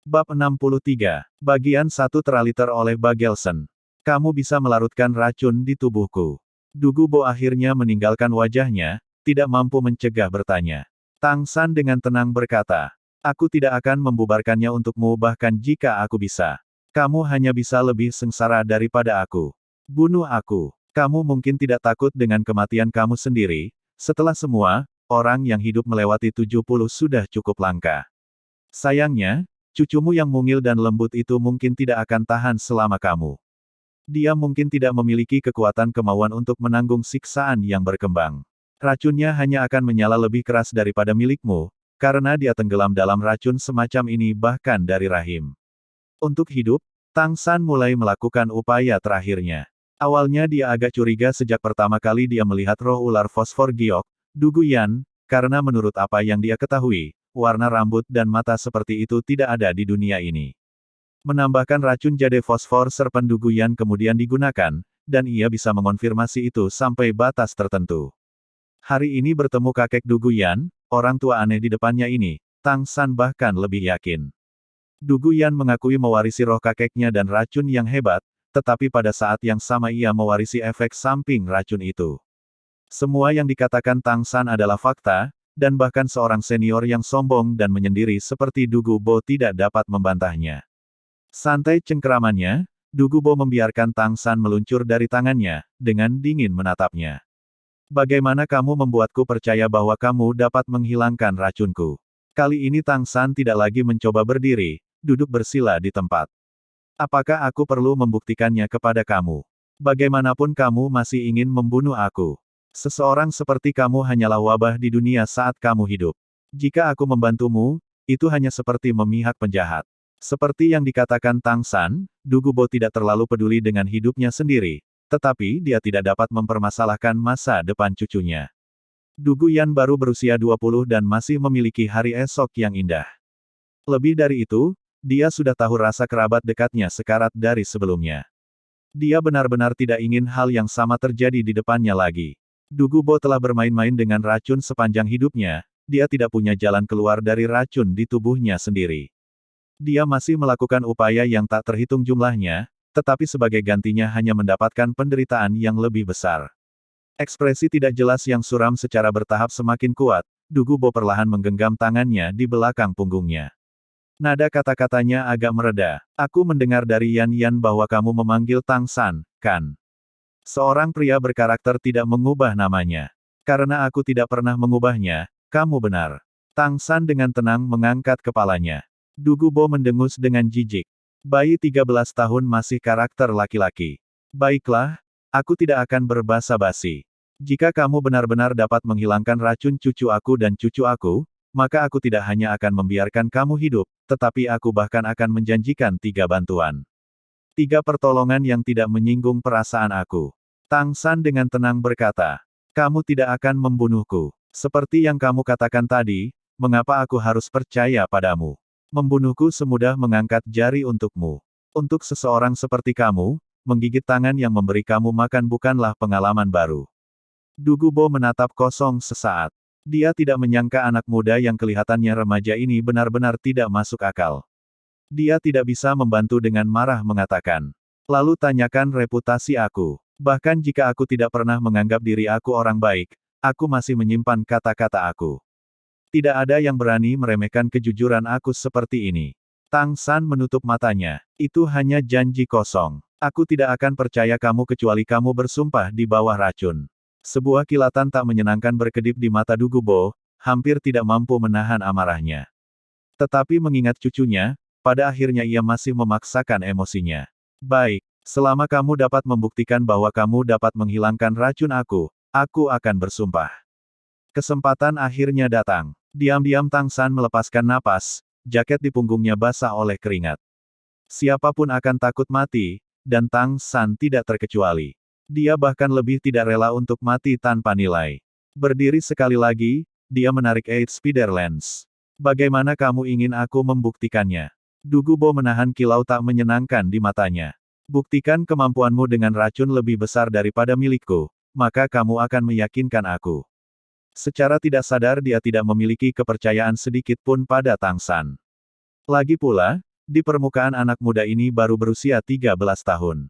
Bab 63. Bagian 1 teraliter oleh Bagelson. Kamu bisa melarutkan racun di tubuhku. Dugubo akhirnya meninggalkan wajahnya, tidak mampu mencegah bertanya. Tang San dengan tenang berkata, aku tidak akan membubarkannya untukmu bahkan jika aku bisa. Kamu hanya bisa lebih sengsara daripada aku. Bunuh aku. Kamu mungkin tidak takut dengan kematian kamu sendiri. Setelah semua, orang yang hidup melewati 70 sudah cukup langka. Sayangnya, cucumu yang mungil dan lembut itu mungkin tidak akan tahan selama kamu. Dia mungkin tidak memiliki kekuatan kemauan untuk menanggung siksaan yang berkembang. Racunnya hanya akan menyala lebih keras daripada milikmu, karena dia tenggelam dalam racun semacam ini bahkan dari rahim. Untuk hidup, Tang San mulai melakukan upaya terakhirnya. Awalnya dia agak curiga sejak pertama kali dia melihat roh ular fosfor giok, Duguyan, karena menurut apa yang dia ketahui, warna rambut dan mata seperti itu tidak ada di dunia ini. Menambahkan racun jade fosfor serpen Duguyan kemudian digunakan, dan ia bisa mengonfirmasi itu sampai batas tertentu. Hari ini bertemu kakek Duguyan, orang tua aneh di depannya ini, Tang San bahkan lebih yakin. Duguyan mengakui mewarisi roh kakeknya dan racun yang hebat, tetapi pada saat yang sama ia mewarisi efek samping racun itu. Semua yang dikatakan Tang San adalah fakta, dan bahkan seorang senior yang sombong dan menyendiri seperti Dugubo tidak dapat membantahnya. Santai cengkeramannya, Dugubo membiarkan Tang San meluncur dari tangannya, dengan dingin menatapnya. Bagaimana kamu membuatku percaya bahwa kamu dapat menghilangkan racunku? Kali ini Tang San tidak lagi mencoba berdiri, duduk bersila di tempat. Apakah aku perlu membuktikannya kepada kamu? Bagaimanapun kamu masih ingin membunuh aku. Seseorang seperti kamu hanyalah wabah di dunia saat kamu hidup. Jika aku membantumu, itu hanya seperti memihak penjahat. Seperti yang dikatakan Tang San, Dugubo tidak terlalu peduli dengan hidupnya sendiri, tetapi dia tidak dapat mempermasalahkan masa depan cucunya. Duguyan baru berusia 20 dan masih memiliki hari esok yang indah. Lebih dari itu, dia sudah tahu rasa kerabat dekatnya sekarat dari sebelumnya. Dia benar-benar tidak ingin hal yang sama terjadi di depannya lagi. Dugubo telah bermain-main dengan racun sepanjang hidupnya, dia tidak punya jalan keluar dari racun di tubuhnya sendiri. Dia masih melakukan upaya yang tak terhitung jumlahnya, tetapi sebagai gantinya hanya mendapatkan penderitaan yang lebih besar. Ekspresi tidak jelas yang suram secara bertahap semakin kuat, Dugubo perlahan menggenggam tangannya di belakang punggungnya. Nada kata-katanya agak mereda. Aku mendengar dari Yan Yan bahwa kamu memanggil Tang San, kan? Seorang pria berkarakter tidak mengubah namanya. Karena aku tidak pernah mengubahnya, kamu benar. Tang San dengan tenang mengangkat kepalanya. Dugubo mendengus dengan jijik. Bayi 13 tahun masih karakter laki-laki. Baiklah, aku tidak akan berbasa-basi. Jika kamu benar-benar dapat menghilangkan racun cucu aku dan cucu aku, maka aku tidak hanya akan membiarkan kamu hidup, tetapi aku bahkan akan menjanjikan 3 bantuan. 3 pertolongan yang tidak menyinggung perasaan aku. Tang San dengan tenang berkata, kamu tidak akan membunuhku. Seperti yang kamu katakan tadi, mengapa aku harus percaya padamu? Membunuhku semudah mengangkat jari untukmu. Untuk seseorang seperti kamu, menggigit tangan yang memberi kamu makan bukanlah pengalaman baru. Dugubo menatap kosong sesaat. Dia tidak menyangka anak muda yang kelihatannya remaja ini benar-benar tidak masuk akal. Dia tidak bisa membantu dengan marah mengatakan, lalu tanyakan reputasi aku. Bahkan jika aku tidak pernah menganggap diri aku orang baik, aku masih menyimpan kata-kata aku. Tidak ada yang berani meremehkan kejujuran aku seperti ini. Tang San menutup matanya. Itu hanya janji kosong. Aku tidak akan percaya kamu kecuali kamu bersumpah di bawah racun. Sebuah kilatan tak menyenangkan berkedip di mata Dugubo, hampir tidak mampu menahan amarahnya. Tetapi mengingat cucunya, pada akhirnya ia masih memaksakan emosinya. Baik. Selama kamu dapat membuktikan bahwa kamu dapat menghilangkan racun aku akan bersumpah. Kesempatan akhirnya datang. Diam-diam Tang San melepaskan napas, jaket di punggungnya basah oleh keringat. Siapapun akan takut mati, dan Tang San tidak terkecuali. Dia bahkan lebih tidak rela untuk mati tanpa nilai. Berdiri sekali lagi, dia menarik Eight Spider Lens. Bagaimana kamu ingin aku membuktikannya? Dugubo menahan kilau tak menyenangkan di matanya. Buktikan kemampuanmu dengan racun lebih besar daripada milikku, maka kamu akan meyakinkan aku. Secara tidak sadar dia tidak memiliki kepercayaan sedikit pun pada Tang San. Lagi pula, Di permukaan anak muda ini baru berusia 13 tahun.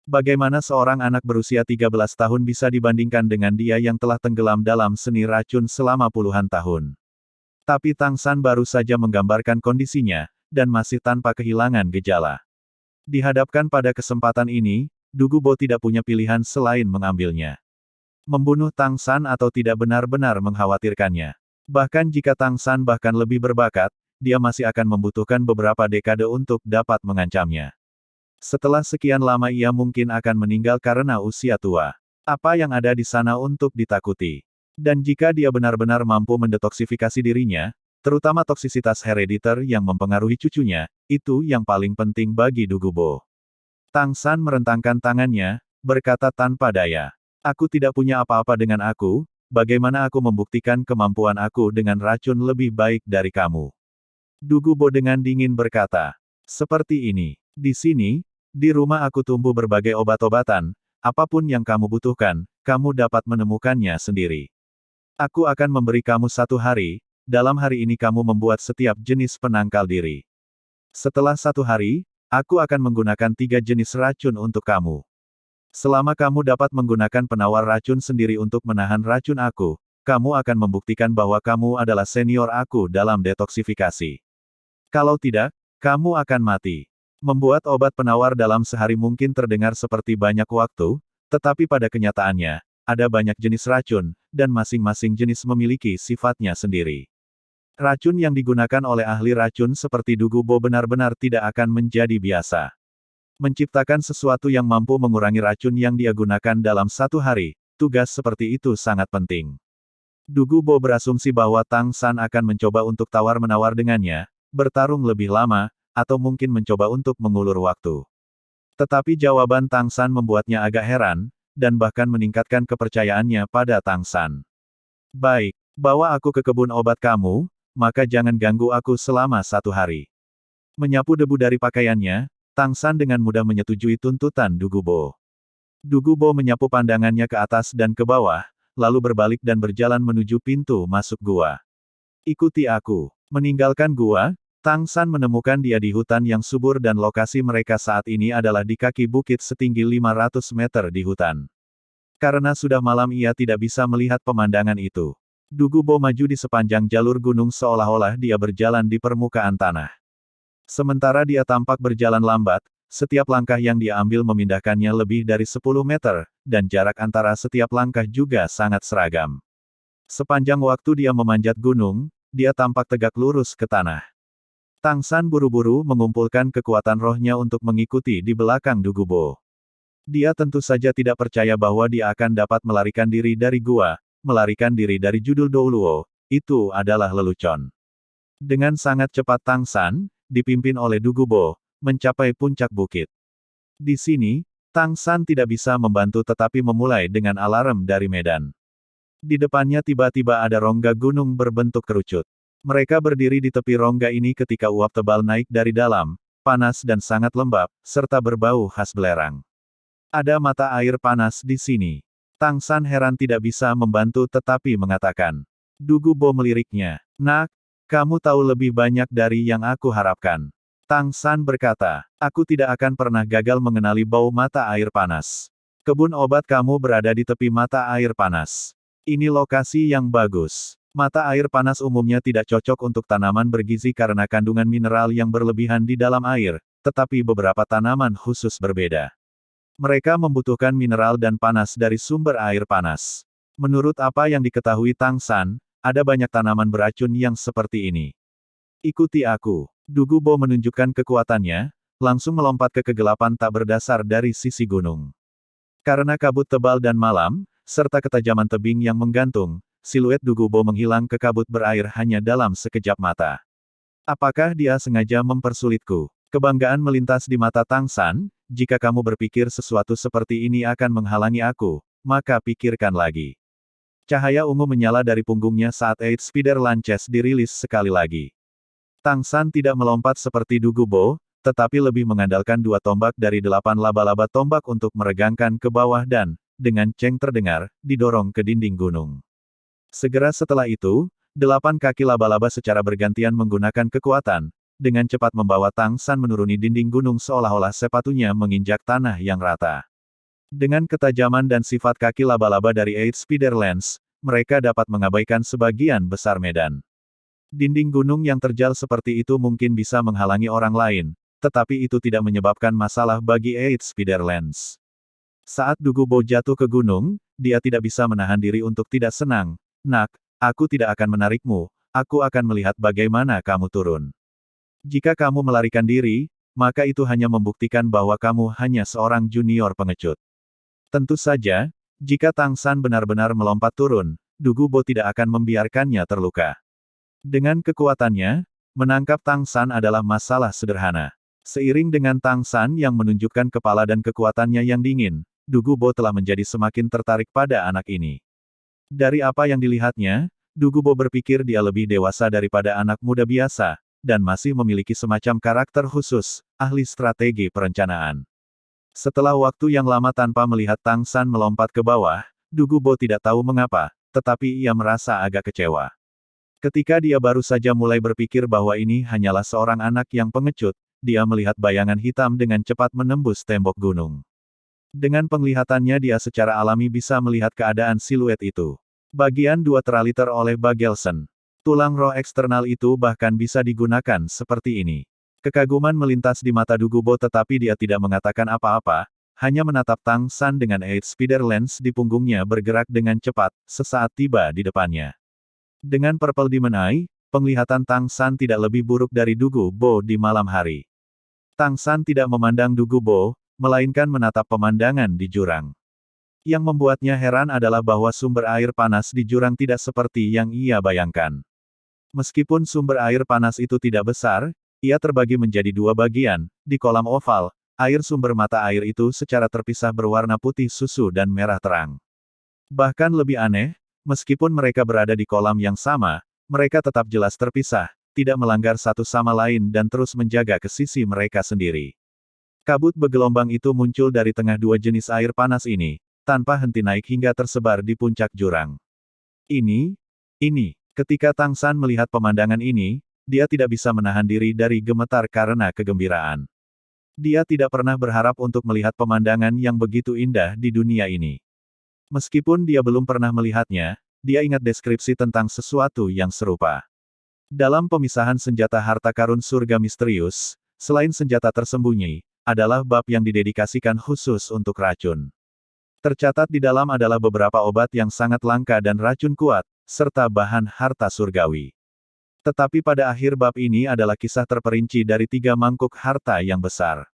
Bagaimana seorang anak berusia 13 tahun bisa dibandingkan dengan dia yang telah tenggelam dalam seni racun selama puluhan tahun? Tapi Tang San baru saja menggambarkan kondisinya, dan masih tanpa kehilangan gejala. Dihadapkan pada kesempatan ini, Du Gubo tidak punya pilihan selain mengambilnya. Membunuh Tang San atau tidak benar-benar mengkhawatirkannya. Bahkan jika Tang San bahkan lebih berbakat, dia masih akan membutuhkan beberapa dekade untuk dapat mengancamnya. Setelah sekian lama ia mungkin akan meninggal karena usia tua. Apa yang ada di sana untuk ditakuti? Dan jika dia benar-benar mampu mendetoksifikasi dirinya, terutama toksisitas herediter yang mempengaruhi cucunya, itu yang paling penting bagi Du Gubo. Tang San merentangkan tangannya, berkata tanpa daya. Aku tidak punya apa-apa dengan aku, bagaimana aku membuktikan kemampuan aku dengan racun lebih baik dari kamu? Du Gubo dengan dingin berkata. Seperti ini. Di sini, di rumah aku tumbuh berbagai obat-obatan, apapun yang kamu butuhkan, kamu dapat menemukannya sendiri. Aku akan memberi kamu 1 hari, dalam hari ini kamu membuat setiap jenis penangkal diri. Setelah 1 hari, aku akan menggunakan 3 jenis racun untuk kamu. Selama kamu dapat menggunakan penawar racun sendiri untuk menahan racun aku, kamu akan membuktikan bahwa kamu adalah senior aku dalam detoksifikasi. Kalau tidak, kamu akan mati. Membuat obat penawar dalam sehari mungkin terdengar seperti banyak waktu, tetapi pada kenyataannya, ada banyak jenis racun, dan masing-masing jenis memiliki sifatnya sendiri. Racun yang digunakan oleh ahli racun seperti Du Gubo benar-benar tidak akan menjadi biasa. Menciptakan sesuatu yang mampu mengurangi racun yang dia gunakan dalam 1 hari, tugas seperti itu sangat penting. Du Gubo berasumsi bahwa Tang San akan mencoba untuk tawar-menawar dengannya, bertarung lebih lama, atau mungkin mencoba untuk mengulur waktu. Tetapi jawaban Tang San membuatnya agak heran, dan bahkan meningkatkan kepercayaannya pada Tang San. Baik, bawa aku ke kebun obat kamu, maka jangan ganggu aku selama 1 hari. Menyapu debu dari pakaiannya, Tang San dengan mudah menyetujui tuntutan Du Gubo. Du Gubo menyapu pandangannya ke atas dan ke bawah, lalu berbalik dan berjalan menuju pintu masuk gua. Ikuti aku. Meninggalkan gua, Tang San menemukan dia di hutan yang subur dan lokasi mereka saat ini adalah di kaki bukit setinggi 500 meter di hutan. Karena sudah malam ia tidak bisa melihat pemandangan itu. Du Gubo maju di sepanjang jalur gunung seolah-olah dia berjalan di permukaan tanah. Sementara dia tampak berjalan lambat, setiap langkah yang dia ambil memindahkannya lebih dari 10 meter, dan jarak antara setiap langkah juga sangat seragam. Sepanjang waktu dia memanjat gunung, dia tampak tegak lurus ke tanah. Tang San buru-buru mengumpulkan kekuatan rohnya untuk mengikuti di belakang Du Gubo. Dia tentu saja tidak percaya bahwa dia akan dapat melarikan diri dari gua, melarikan diri dari judul Douluo, itu adalah lelucon. Dengan sangat cepat Tang San, dipimpin oleh Du Gubo, mencapai puncak bukit. Di sini, Tang San tidak bisa membantu tetapi memulai dengan alarm dari medan. Di depannya tiba-tiba ada rongga gunung berbentuk kerucut. Mereka berdiri di tepi rongga ini ketika uap tebal naik dari dalam, panas dan sangat lembab, serta berbau khas belerang. Ada mata air panas di sini. Tang San heran tidak bisa membantu tetapi mengatakan. Du Gubo meliriknya. Nak, kamu tahu lebih banyak dari yang aku harapkan. Tang San berkata, aku tidak akan pernah gagal mengenali bau mata air panas. Kebun obat kamu berada di tepi mata air panas. Ini lokasi yang bagus. Mata air panas umumnya tidak cocok untuk tanaman bergizi karena kandungan mineral yang berlebihan di dalam air, tetapi beberapa tanaman khusus berbeda. Mereka membutuhkan mineral dan panas dari sumber air panas. Menurut apa yang diketahui Tang San, ada banyak tanaman beracun yang seperti ini. Ikuti aku. Du Gubo menunjukkan kekuatannya, langsung melompat ke kegelapan tak berdasar dari sisi gunung. Karena kabut tebal dan malam, serta ketajaman tebing yang menggantung, siluet Du Gubo menghilang ke kabut berair hanya dalam sekejap mata. Apakah dia sengaja mempersulitku? Kebanggaan melintas di mata Tang San, jika kamu berpikir sesuatu seperti ini akan menghalangi aku, maka pikirkan lagi. Cahaya ungu menyala dari punggungnya saat Eight Spider Lances dirilis sekali lagi. Tang San tidak melompat seperti Du Gubo, tetapi lebih mengandalkan 2 tombak dari 8 laba-laba tombak untuk meregangkan ke bawah dan, dengan ceng terdengar, didorong ke dinding gunung. Segera setelah itu, 8 kaki laba-laba secara bergantian menggunakan kekuatan, dengan cepat membawa Tang San menuruni dinding gunung seolah-olah sepatunya menginjak tanah yang rata. Dengan ketajaman dan sifat kaki laba-laba dari Eight Spider Lens, mereka dapat mengabaikan sebagian besar medan. Dinding gunung yang terjal seperti itu mungkin bisa menghalangi orang lain, tetapi itu tidak menyebabkan masalah bagi Eight Spider Lens. Saat Dugubo jatuh ke gunung, dia tidak bisa menahan diri untuk tidak senang. Nak, aku tidak akan menarikmu, aku akan melihat bagaimana kamu turun. Jika kamu melarikan diri, maka itu hanya membuktikan bahwa kamu hanya seorang junior pengecut. Tentu saja, jika Tang San benar-benar melompat turun, Dugubo tidak akan membiarkannya terluka. Dengan kekuatannya, menangkap Tang San adalah masalah sederhana. Seiring dengan Tang San yang menunjukkan kepala dan kekuatannya yang dingin, Dugubo telah menjadi semakin tertarik pada anak ini. Dari apa yang dilihatnya, Dugubo berpikir dia lebih dewasa daripada anak muda biasa, dan masih memiliki semacam karakter khusus, ahli strategi perencanaan. Setelah waktu yang lama tanpa melihat Tang San melompat ke bawah, Dugubo tidak tahu mengapa, tetapi ia merasa agak kecewa. Ketika dia baru saja mulai berpikir bahwa ini hanyalah seorang anak yang pengecut, dia melihat bayangan hitam dengan cepat menembus tembok gunung. Dengan penglihatannya dia secara alami bisa melihat keadaan siluet itu. Bagian 2 teraliter oleh Bagelson. Tulang roh eksternal itu bahkan bisa digunakan seperti ini. Kekaguman melintas di mata Dugubo tetapi dia tidak mengatakan apa-apa, hanya menatap Tang San dengan Eight Spider Lens di punggungnya bergerak dengan cepat, sesaat tiba di depannya. Dengan Purple Demon Eye, penglihatan Tang San tidak lebih buruk dari Dugubo di malam hari. Tang San tidak memandang Dugubo, melainkan menatap pemandangan di jurang. Yang membuatnya heran adalah bahwa sumber air panas di jurang tidak seperti yang ia bayangkan. Meskipun sumber air panas itu tidak besar, ia terbagi menjadi 2 bagian. Di kolam oval, air sumber mata air itu secara terpisah berwarna putih susu dan merah terang. Bahkan lebih aneh, meskipun mereka berada di kolam yang sama, mereka tetap jelas terpisah, tidak melanggar satu sama lain dan terus menjaga ke sisi mereka sendiri. Kabut bergelombang itu muncul dari tengah 2 jenis air panas ini, tanpa henti naik hingga tersebar di puncak jurang. Ini. Ketika Tang San melihat pemandangan ini, dia tidak bisa menahan diri dari gemetar karena kegembiraan. Dia tidak pernah berharap untuk melihat pemandangan yang begitu indah di dunia ini. Meskipun dia belum pernah melihatnya, dia ingat deskripsi tentang sesuatu yang serupa. Dalam pemisahan senjata harta karun surga misterius, selain senjata tersembunyi, adalah bab yang didedikasikan khusus untuk racun. Tercatat di dalam adalah beberapa obat yang sangat langka dan racun kuat, serta bahan harta surgawi. Tetapi pada akhir bab ini adalah kisah terperinci dari 3 mangkuk harta yang besar.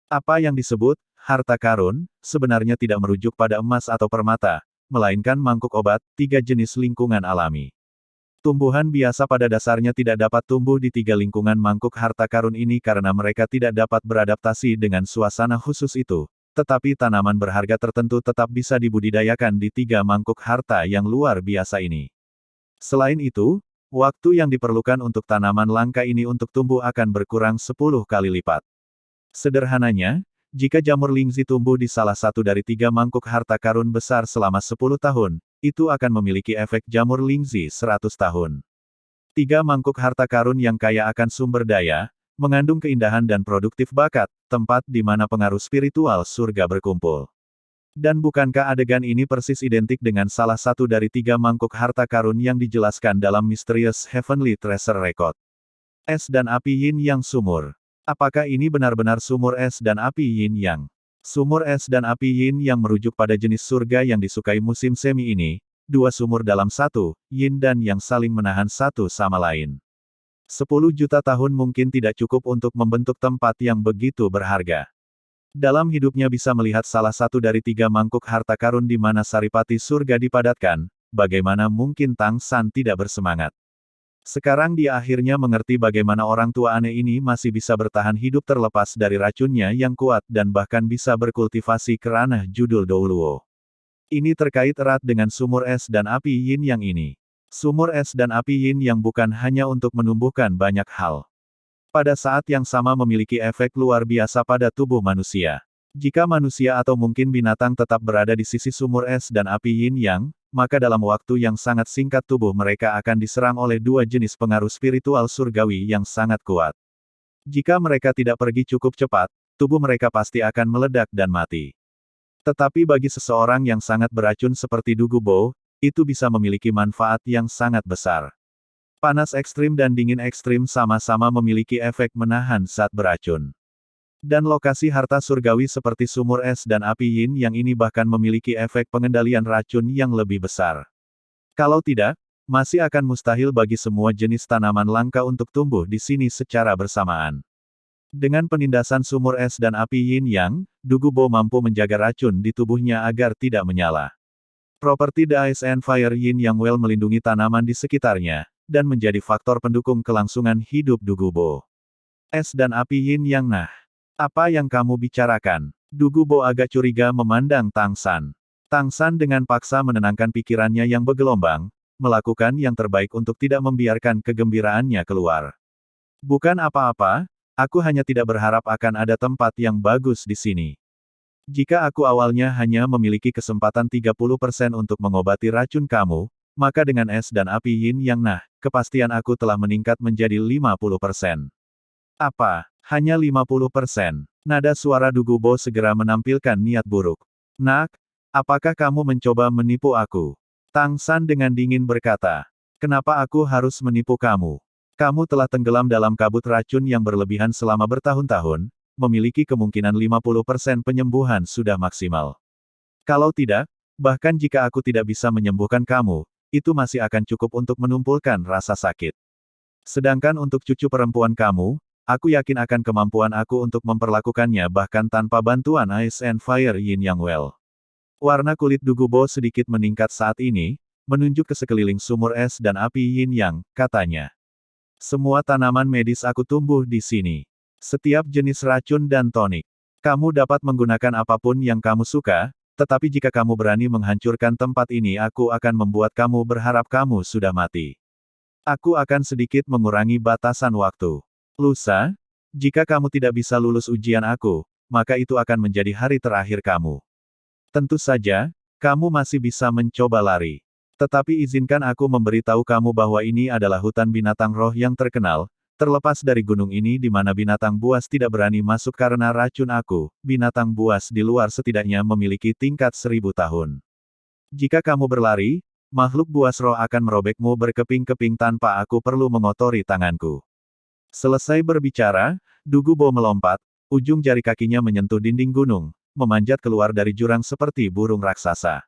Apa yang disebut harta karun, sebenarnya tidak merujuk pada emas atau permata, melainkan mangkuk obat, 3 jenis lingkungan alami. Tumbuhan biasa pada dasarnya tidak dapat tumbuh di 3 lingkungan mangkuk harta karun ini karena mereka tidak dapat beradaptasi dengan suasana khusus itu. Tetapi tanaman berharga tertentu tetap bisa dibudidayakan di 3 mangkuk harta yang luar biasa ini. Selain itu, waktu yang diperlukan untuk tanaman langka ini untuk tumbuh akan berkurang 10 kali lipat. Sederhananya, jika jamur lingzi tumbuh di salah satu dari 3 mangkuk harta karun besar selama 10 tahun, itu akan memiliki efek jamur lingzi 100 tahun. 3 mangkuk harta karun yang kaya akan sumber daya, mengandung keindahan dan produktif bakat, tempat di mana pengaruh spiritual surga berkumpul. Dan bukankah adegan ini persis identik dengan salah satu dari 3 mangkuk harta karun yang dijelaskan dalam Mysterious Heavenly Treasure Record? Es dan api yin yang sumur. Apakah ini benar-benar sumur es dan api yin yang? Sumur es dan api yin yang merujuk pada jenis surga yang disukai musim semi ini, 2 sumur dalam satu, yin dan yang saling menahan satu sama lain. 10 juta tahun mungkin tidak cukup untuk membentuk tempat yang begitu berharga. Dalam hidupnya bisa melihat salah satu dari 3 mangkuk harta karun di mana saripati surga dipadatkan, bagaimana mungkin Tang San tidak bersemangat. Sekarang dia akhirnya mengerti bagaimana orang tua aneh ini masih bisa bertahan hidup terlepas dari racunnya yang kuat dan bahkan bisa berkultivasi ke ranah judul Douluo. Ini terkait erat dengan sumur es dan api yin yang ini. Sumur es dan api yin yang bukan hanya untuk menumbuhkan banyak hal. Pada saat yang sama memiliki efek luar biasa pada tubuh manusia. Jika manusia atau mungkin binatang tetap berada di sisi sumur es dan api yin yang, maka dalam waktu yang sangat singkat tubuh mereka akan diserang oleh 2 jenis pengaruh spiritual surgawi yang sangat kuat. Jika mereka tidak pergi cukup cepat, tubuh mereka pasti akan meledak dan mati. Tetapi bagi seseorang yang sangat beracun seperti Dugubo, itu bisa memiliki manfaat yang sangat besar. Panas ekstrim dan dingin ekstrim sama-sama memiliki efek menahan zat beracun. Dan lokasi harta surgawi seperti sumur es dan api yin yang ini bahkan memiliki efek pengendalian racun yang lebih besar. Kalau tidak, masih akan mustahil bagi semua jenis tanaman langka untuk tumbuh di sini secara bersamaan. Dengan penindasan sumur es dan api yin yang, Dugubo mampu menjaga racun di tubuhnya agar tidak menyala. Properti The Ice and Fire Yin Yang Well melindungi tanaman di sekitarnya, dan menjadi faktor pendukung kelangsungan hidup Dugubo. Es dan api yin yang nah. Apa yang kamu bicarakan? Dugubo agak curiga memandang Tang San. Tang San dengan paksa menenangkan pikirannya yang bergelombang, melakukan yang terbaik untuk tidak membiarkan kegembiraannya keluar. Bukan apa-apa, aku hanya tidak berharap akan ada tempat yang bagus di sini. Jika aku awalnya hanya memiliki kesempatan 30% untuk mengobati racun kamu, maka dengan es dan api yin yang nah, kepastian aku telah meningkat menjadi 50%. Apa? Hanya 50%? Nada suara Dugubo segera menampilkan niat buruk. Nak, apakah kamu mencoba menipu aku? Tang San dengan dingin berkata, kenapa aku harus menipu kamu? Kamu telah tenggelam dalam kabut racun yang berlebihan selama bertahun-tahun, memiliki kemungkinan 50% penyembuhan sudah maksimal. Kalau tidak, bahkan jika aku tidak bisa menyembuhkan kamu, itu masih akan cukup untuk menumpulkan rasa sakit. Sedangkan untuk cucu perempuan kamu, aku yakin akan kemampuan aku untuk memperlakukannya bahkan tanpa bantuan Ice and Fire Yin Yang Well. Warna kulit Dugubo sedikit meningkat saat ini, menunjuk ke sekeliling sumur es dan api Yin Yang, katanya. Semua tanaman medis aku tumbuh di sini. Setiap jenis racun dan tonik. Kamu dapat menggunakan apapun yang kamu suka, tetapi jika kamu berani menghancurkan tempat ini aku akan membuat kamu berharap kamu sudah mati. Aku akan sedikit mengurangi batasan waktu. Lusa, jika kamu tidak bisa lulus ujian aku, maka itu akan menjadi hari terakhir kamu. Tentu saja, kamu masih bisa mencoba lari. Tetapi izinkan aku memberitahu kamu bahwa ini adalah hutan binatang roh yang terkenal, terlepas dari gunung ini di mana binatang buas tidak berani masuk karena racun aku, binatang buas di luar setidaknya memiliki tingkat 1000 tahun. Jika kamu berlari, makhluk buas roh akan merobekmu berkeping-keping tanpa aku perlu mengotori tanganku. Selesai berbicara, Dugubo melompat, ujung jari kakinya menyentuh dinding gunung, memanjat keluar dari jurang seperti burung raksasa.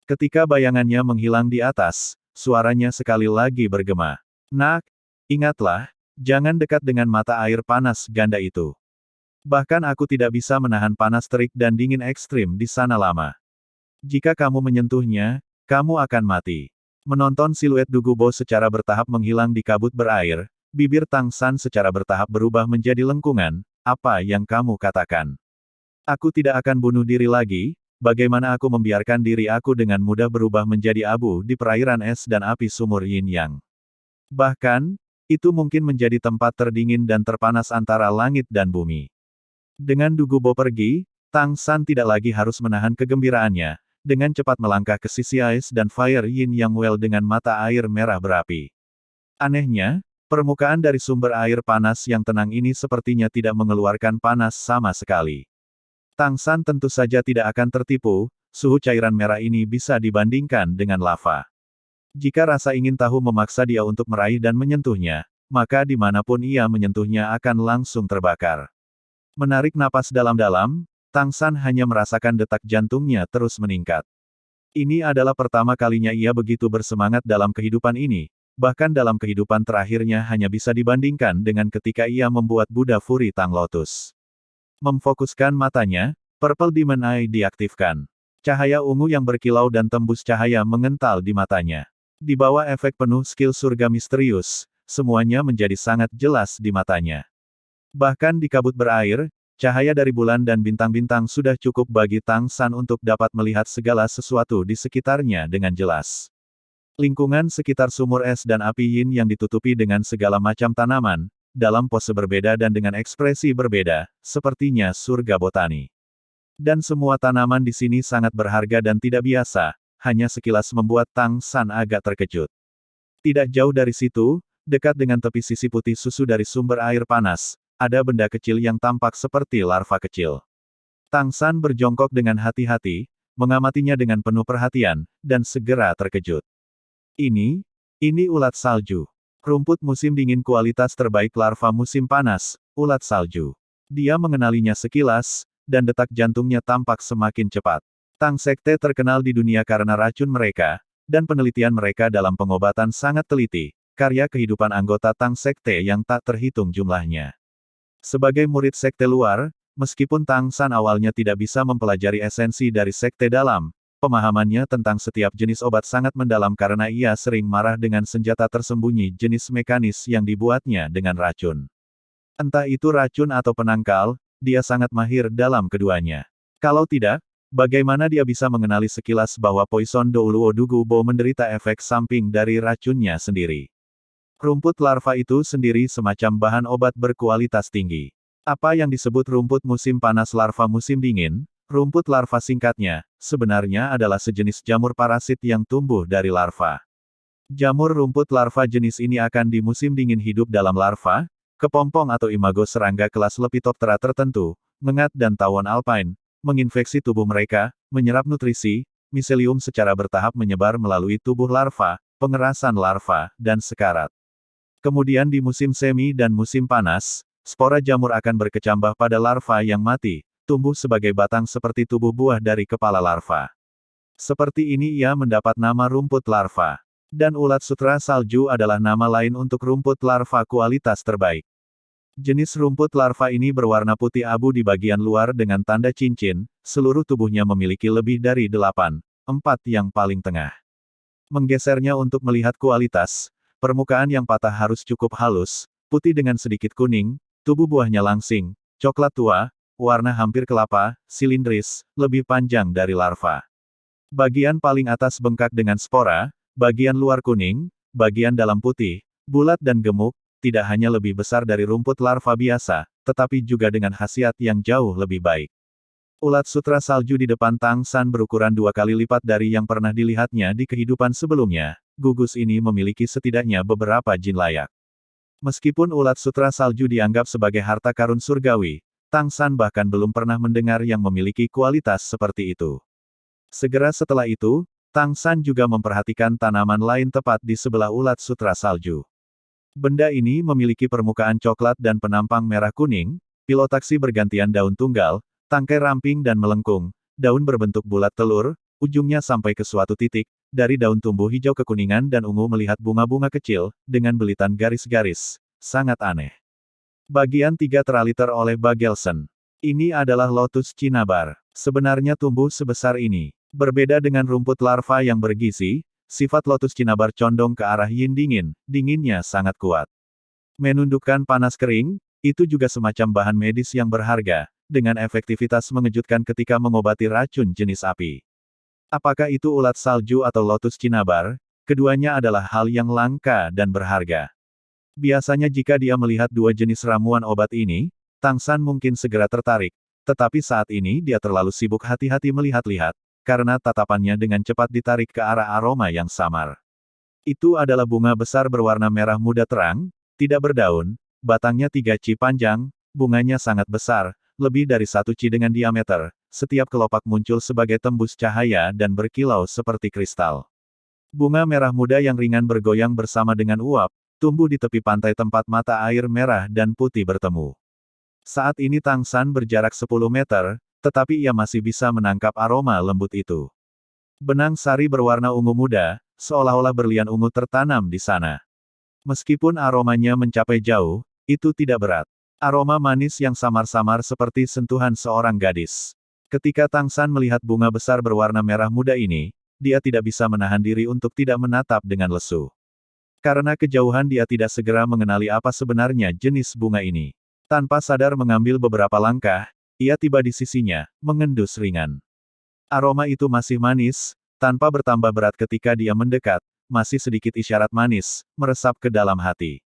Ketika bayangannya menghilang di atas, suaranya sekali lagi bergema. Nak, ingatlah, jangan dekat dengan mata air panas ganda itu. Bahkan aku tidak bisa menahan panas terik dan dingin ekstrim di sana lama. Jika kamu menyentuhnya, kamu akan mati. Menonton siluet Dugubo secara bertahap menghilang di kabut berair, bibir Tang San secara bertahap berubah menjadi lengkungan, apa yang kamu katakan? Aku tidak akan bunuh diri lagi, bagaimana aku membiarkan diri aku dengan mudah berubah menjadi abu di perairan es dan api sumur Yin Yang. Bahkan, itu mungkin menjadi tempat terdingin dan terpanas antara langit dan bumi. Dengan Dugubo pergi, Tang San tidak lagi harus menahan kegembiraannya, dengan cepat melangkah ke sisi Ice dan Fire Yin Yang Well dengan mata air merah berapi. Anehnya, permukaan dari sumber air panas yang tenang ini sepertinya tidak mengeluarkan panas sama sekali. Tang San tentu saja tidak akan tertipu, suhu cairan merah ini bisa dibandingkan dengan lava. Jika rasa ingin tahu memaksa dia untuk meraih dan menyentuhnya, maka dimanapun ia menyentuhnya akan langsung terbakar. Menarik napas dalam-dalam, Tang San hanya merasakan detak jantungnya terus meningkat. Ini adalah pertama kalinya ia begitu bersemangat dalam kehidupan ini, bahkan dalam kehidupan terakhirnya hanya bisa dibandingkan dengan ketika ia membuat Buddha Furi Tang Lotus. Memfokuskan matanya, Purple Demon Eye diaktifkan. Cahaya ungu yang berkilau dan tembus cahaya mengental di matanya. Di bawah efek penuh skill surga misterius, semuanya menjadi sangat jelas di matanya. Bahkan di kabut berair, cahaya dari bulan dan bintang-bintang sudah cukup bagi Tang San untuk dapat melihat segala sesuatu di sekitarnya dengan jelas. Lingkungan sekitar sumur es dan api yin yang ditutupi dengan segala macam tanaman, dalam pose berbeda dan dengan ekspresi berbeda, sepertinya surga botani. Dan semua tanaman di sini sangat berharga dan tidak biasa, hanya sekilas membuat Tang San agak terkejut. Tidak jauh dari situ, dekat dengan tepi sisi putih susu dari sumber air panas, ada benda kecil yang tampak seperti larva kecil. Tang San berjongkok dengan hati-hati, mengamatinya dengan penuh perhatian, dan segera terkejut. Ini ulat salju. Rumput musim dingin kualitas terbaik larva musim panas, ulat salju. Dia mengenalinya sekilas, dan detak jantungnya tampak semakin cepat. Tang Sekte terkenal di dunia karena racun mereka, dan penelitian mereka dalam pengobatan sangat teliti, karya kehidupan anggota Tang Sekte yang tak terhitung jumlahnya. Sebagai murid sekte luar, meskipun Tang San awalnya tidak bisa mempelajari esensi dari sekte dalam, pemahamannya tentang setiap jenis obat sangat mendalam karena ia sering marah dengan senjata tersembunyi jenis mekanis yang dibuatnya dengan racun. Entah itu racun atau penangkal, dia sangat mahir dalam keduanya. Kalau tidak, bagaimana dia bisa mengenali sekilas bahwa Poison Douluo Dugubo menderita efek samping dari racunnya sendiri? Rumput larva itu sendiri semacam bahan obat berkualitas tinggi. Apa yang disebut rumput musim panas larva musim dingin, rumput larva singkatnya, sebenarnya adalah sejenis jamur parasit yang tumbuh dari larva. Jamur rumput larva jenis ini akan di musim dingin hidup dalam larva, kepompong atau imago serangga kelas Lepidoptera tertentu, ngengat dan tawon alpine, menginfeksi tubuh mereka, menyerap nutrisi, miselium secara bertahap menyebar melalui tubuh larva, pengerasan larva, dan sekarat. Kemudian di musim semi dan musim panas, spora jamur akan berkecambah pada larva yang mati, tumbuh sebagai batang seperti tubuh buah dari kepala larva. Seperti ini ia mendapat nama rumput larva. Dan ulat sutra salju adalah nama lain untuk rumput larva kualitas terbaik. Jenis rumput larva ini berwarna putih abu di bagian luar dengan tanda cincin, seluruh tubuhnya memiliki lebih dari 8, 4 yang paling tengah. Menggesernya untuk melihat kualitas, permukaan yang patah harus cukup halus, putih dengan sedikit kuning, tubuh buahnya langsing, coklat tua, warna hampir kelapa, silindris, lebih panjang dari larva. Bagian paling atas bengkak dengan spora, bagian luar kuning, bagian dalam putih, bulat dan gemuk, tidak hanya lebih besar dari rumput larva biasa, tetapi juga dengan khasiat yang jauh lebih baik. Ulat sutra salju di depan Tang San berukuran 2 kali lipat dari yang pernah dilihatnya di kehidupan sebelumnya. Gugus ini memiliki setidaknya beberapa jin layak. Meskipun ulat sutra salju dianggap sebagai harta karun surgawi, Tang San bahkan belum pernah mendengar yang memiliki kualitas seperti itu. Segera setelah itu, Tang San juga memperhatikan tanaman lain tepat di sebelah ulat sutra salju. Benda ini memiliki permukaan coklat dan penampang merah kuning, pilotaksi bergantian daun tunggal, tangkai ramping dan melengkung, daun berbentuk bulat telur, ujungnya sampai ke suatu titik, dari daun tumbuh hijau kekuningan dan ungu melihat bunga-bunga kecil, dengan belitan garis-garis, sangat aneh. Bagian 3 teraliter oleh Bagelson. Ini adalah lotus cinabar. Sebenarnya tumbuh sebesar ini. Berbeda dengan rumput larva yang bergizi, sifat lotus cinabar condong ke arah yin dingin, dinginnya sangat kuat. Menundukkan panas kering, itu juga semacam bahan medis yang berharga, dengan efektivitas mengejutkan ketika mengobati racun jenis api. Apakah itu ulat salju atau lotus cinabar, keduanya adalah hal yang langka dan berharga. Biasanya jika dia melihat dua jenis ramuan obat ini, Tang San mungkin segera tertarik, tetapi saat ini dia terlalu sibuk hati-hati melihat-lihat, karena tatapannya dengan cepat ditarik ke arah aroma yang samar. Itu adalah bunga besar berwarna merah muda terang, tidak berdaun, batangnya 3 ci panjang, bunganya sangat besar, lebih dari 1 ci dengan diameter, setiap kelopak muncul sebagai tembus cahaya dan berkilau seperti kristal. Bunga merah muda yang ringan bergoyang bersama dengan uap, tumbuh di tepi pantai tempat mata air merah dan putih bertemu. Saat ini Tang San berjarak 10 meter, tetapi ia masih bisa menangkap aroma lembut itu. Benang sari berwarna ungu muda, seolah-olah berlian ungu tertanam di sana. Meskipun aromanya mencapai jauh, itu tidak berat. Aroma manis yang samar-samar seperti sentuhan seorang gadis. Ketika Tang San melihat bunga besar berwarna merah muda ini, dia tidak bisa menahan diri untuk tidak menatap dengan lesu. Karena kejauhan dia tidak segera mengenali apa sebenarnya jenis bunga ini. Tanpa sadar mengambil beberapa langkah, ia tiba di sisinya, mengendus ringan. Aroma itu masih manis, tanpa bertambah berat ketika dia mendekat, masih sedikit isyarat manis, meresap ke dalam hati.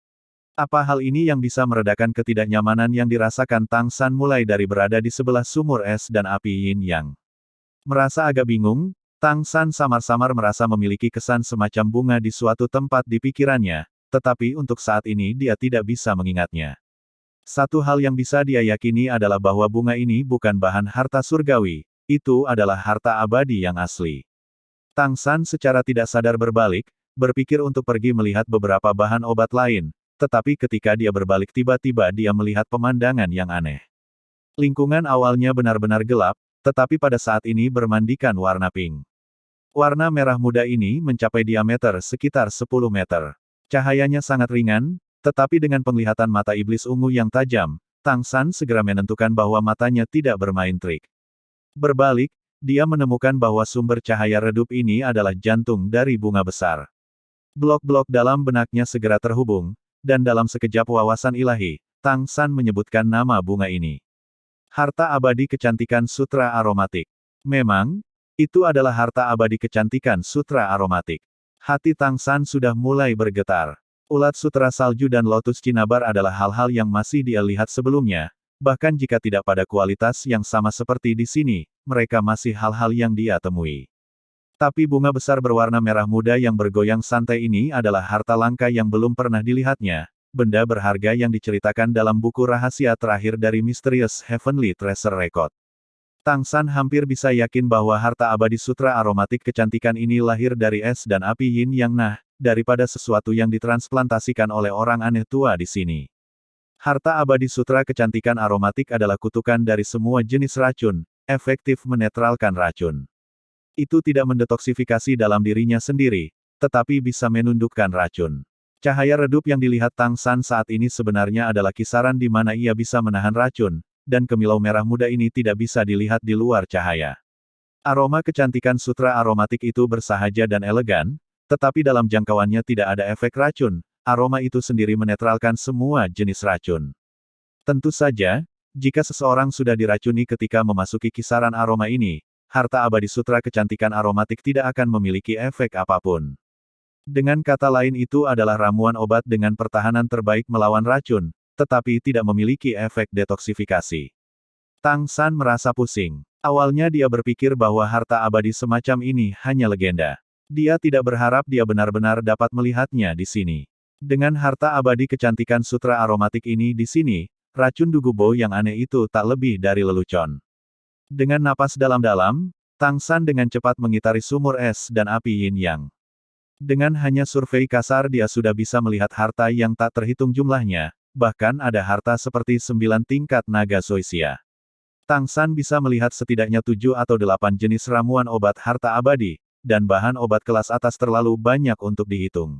Apa hal ini yang bisa meredakan ketidaknyamanan yang dirasakan Tang San mulai dari berada di sebelah sumur es dan api yin yang? Merasa agak bingung, Tang San samar-samar merasa memiliki kesan semacam bunga di suatu tempat di pikirannya, tetapi untuk saat ini dia tidak bisa mengingatnya. Satu hal yang bisa dia yakini adalah bahwa bunga ini bukan bahan harta surgawi, itu adalah harta abadi yang asli. Tang San secara tidak sadar berbalik, berpikir untuk pergi melihat beberapa bahan obat lain, tetapi ketika dia berbalik tiba-tiba dia melihat pemandangan yang aneh. Lingkungan awalnya benar-benar gelap, tetapi pada saat ini bermandikan warna pink. Warna merah muda ini mencapai diameter sekitar 10 meter. Cahayanya sangat ringan, tetapi dengan penglihatan mata iblis ungu yang tajam, Tang San segera menentukan bahwa matanya tidak bermain trik. Berbalik, dia menemukan bahwa sumber cahaya redup ini adalah jantung dari bunga besar. Blok-blok dalam benaknya segera terhubung, dan dalam sekejap wawasan ilahi, Tang San menyebutkan nama bunga ini. Harta abadi kecantikan sutra aromatik. Memang, itu adalah harta abadi kecantikan sutra aromatik. Hati Tang San sudah mulai bergetar. Ulat sutra salju dan lotus cinnabar adalah hal-hal yang masih dia lihat sebelumnya, bahkan jika tidak pada kualitas yang sama seperti di sini, mereka masih hal-hal yang dia temui. Tapi bunga besar berwarna merah muda yang bergoyang santai ini adalah harta langka yang belum pernah dilihatnya, benda berharga yang diceritakan dalam buku rahasia terakhir dari Mysterious Heavenly Treasure Record. Tang San hampir bisa yakin bahwa harta abadi sutra aromatik kecantikan ini lahir dari es dan api yin yang daripada sesuatu yang ditransplantasikan oleh orang aneh tua di sini. Harta abadi sutra kecantikan aromatik adalah kutukan dari semua jenis racun, efektif menetralkan racun. Itu tidak mendetoksifikasi dalam dirinya sendiri, tetapi bisa menundukkan racun. Cahaya redup yang dilihat Tang San saat ini sebenarnya adalah kisaran di mana ia bisa menahan racun, dan kemilau merah muda ini tidak bisa dilihat di luar cahaya. Aroma kecantikan sutra aromatik itu bersahaja dan elegan, tetapi dalam jangkauannya tidak ada efek racun, aroma itu sendiri menetralkan semua jenis racun. Tentu saja, jika seseorang sudah diracuni ketika memasuki kisaran aroma ini, harta abadi sutra kecantikan aromatik tidak akan memiliki efek apapun. Dengan kata lain itu adalah ramuan obat dengan pertahanan terbaik melawan racun, tetapi tidak memiliki efek detoksifikasi. Tang San merasa pusing. Awalnya dia berpikir bahwa harta abadi semacam ini hanya legenda. Dia tidak berharap dia benar-benar dapat melihatnya di sini. Dengan harta abadi kecantikan sutra aromatik ini di sini, racun dugubo yang aneh itu tak lebih dari lelucon. Dengan napas dalam-dalam, Tang San dengan cepat mengitari sumur es dan api yin yang. Dengan hanya survei kasar dia sudah bisa melihat harta yang tak terhitung jumlahnya, bahkan ada harta seperti 9 tingkat naga Zoysia. Tang San bisa melihat setidaknya 7 atau 8 jenis ramuan obat harta abadi, dan bahan obat kelas atas terlalu banyak untuk dihitung.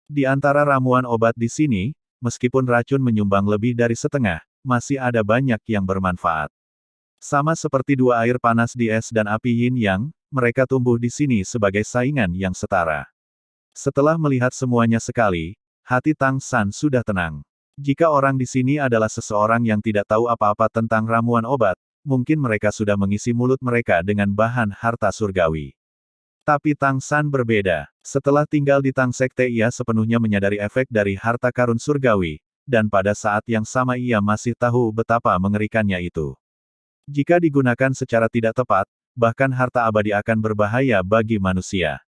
Di antara ramuan obat di sini, meskipun racun menyumbang lebih dari setengah, masih ada banyak yang bermanfaat. Sama seperti dua air panas di es dan api yin yang, mereka tumbuh di sini sebagai saingan yang setara. Setelah melihat semuanya sekali, hati Tang San sudah tenang. Jika orang di sini adalah seseorang yang tidak tahu apa-apa tentang ramuan obat, mungkin mereka sudah mengisi mulut mereka dengan bahan harta surgawi. Tapi Tang San berbeda. Setelah tinggal di Tang Sekte ia sepenuhnya menyadari efek dari harta karun surgawi, dan pada saat yang sama ia masih tahu betapa mengerikannya itu. Jika digunakan secara tidak tepat, bahkan harta abadi akan berbahaya bagi manusia.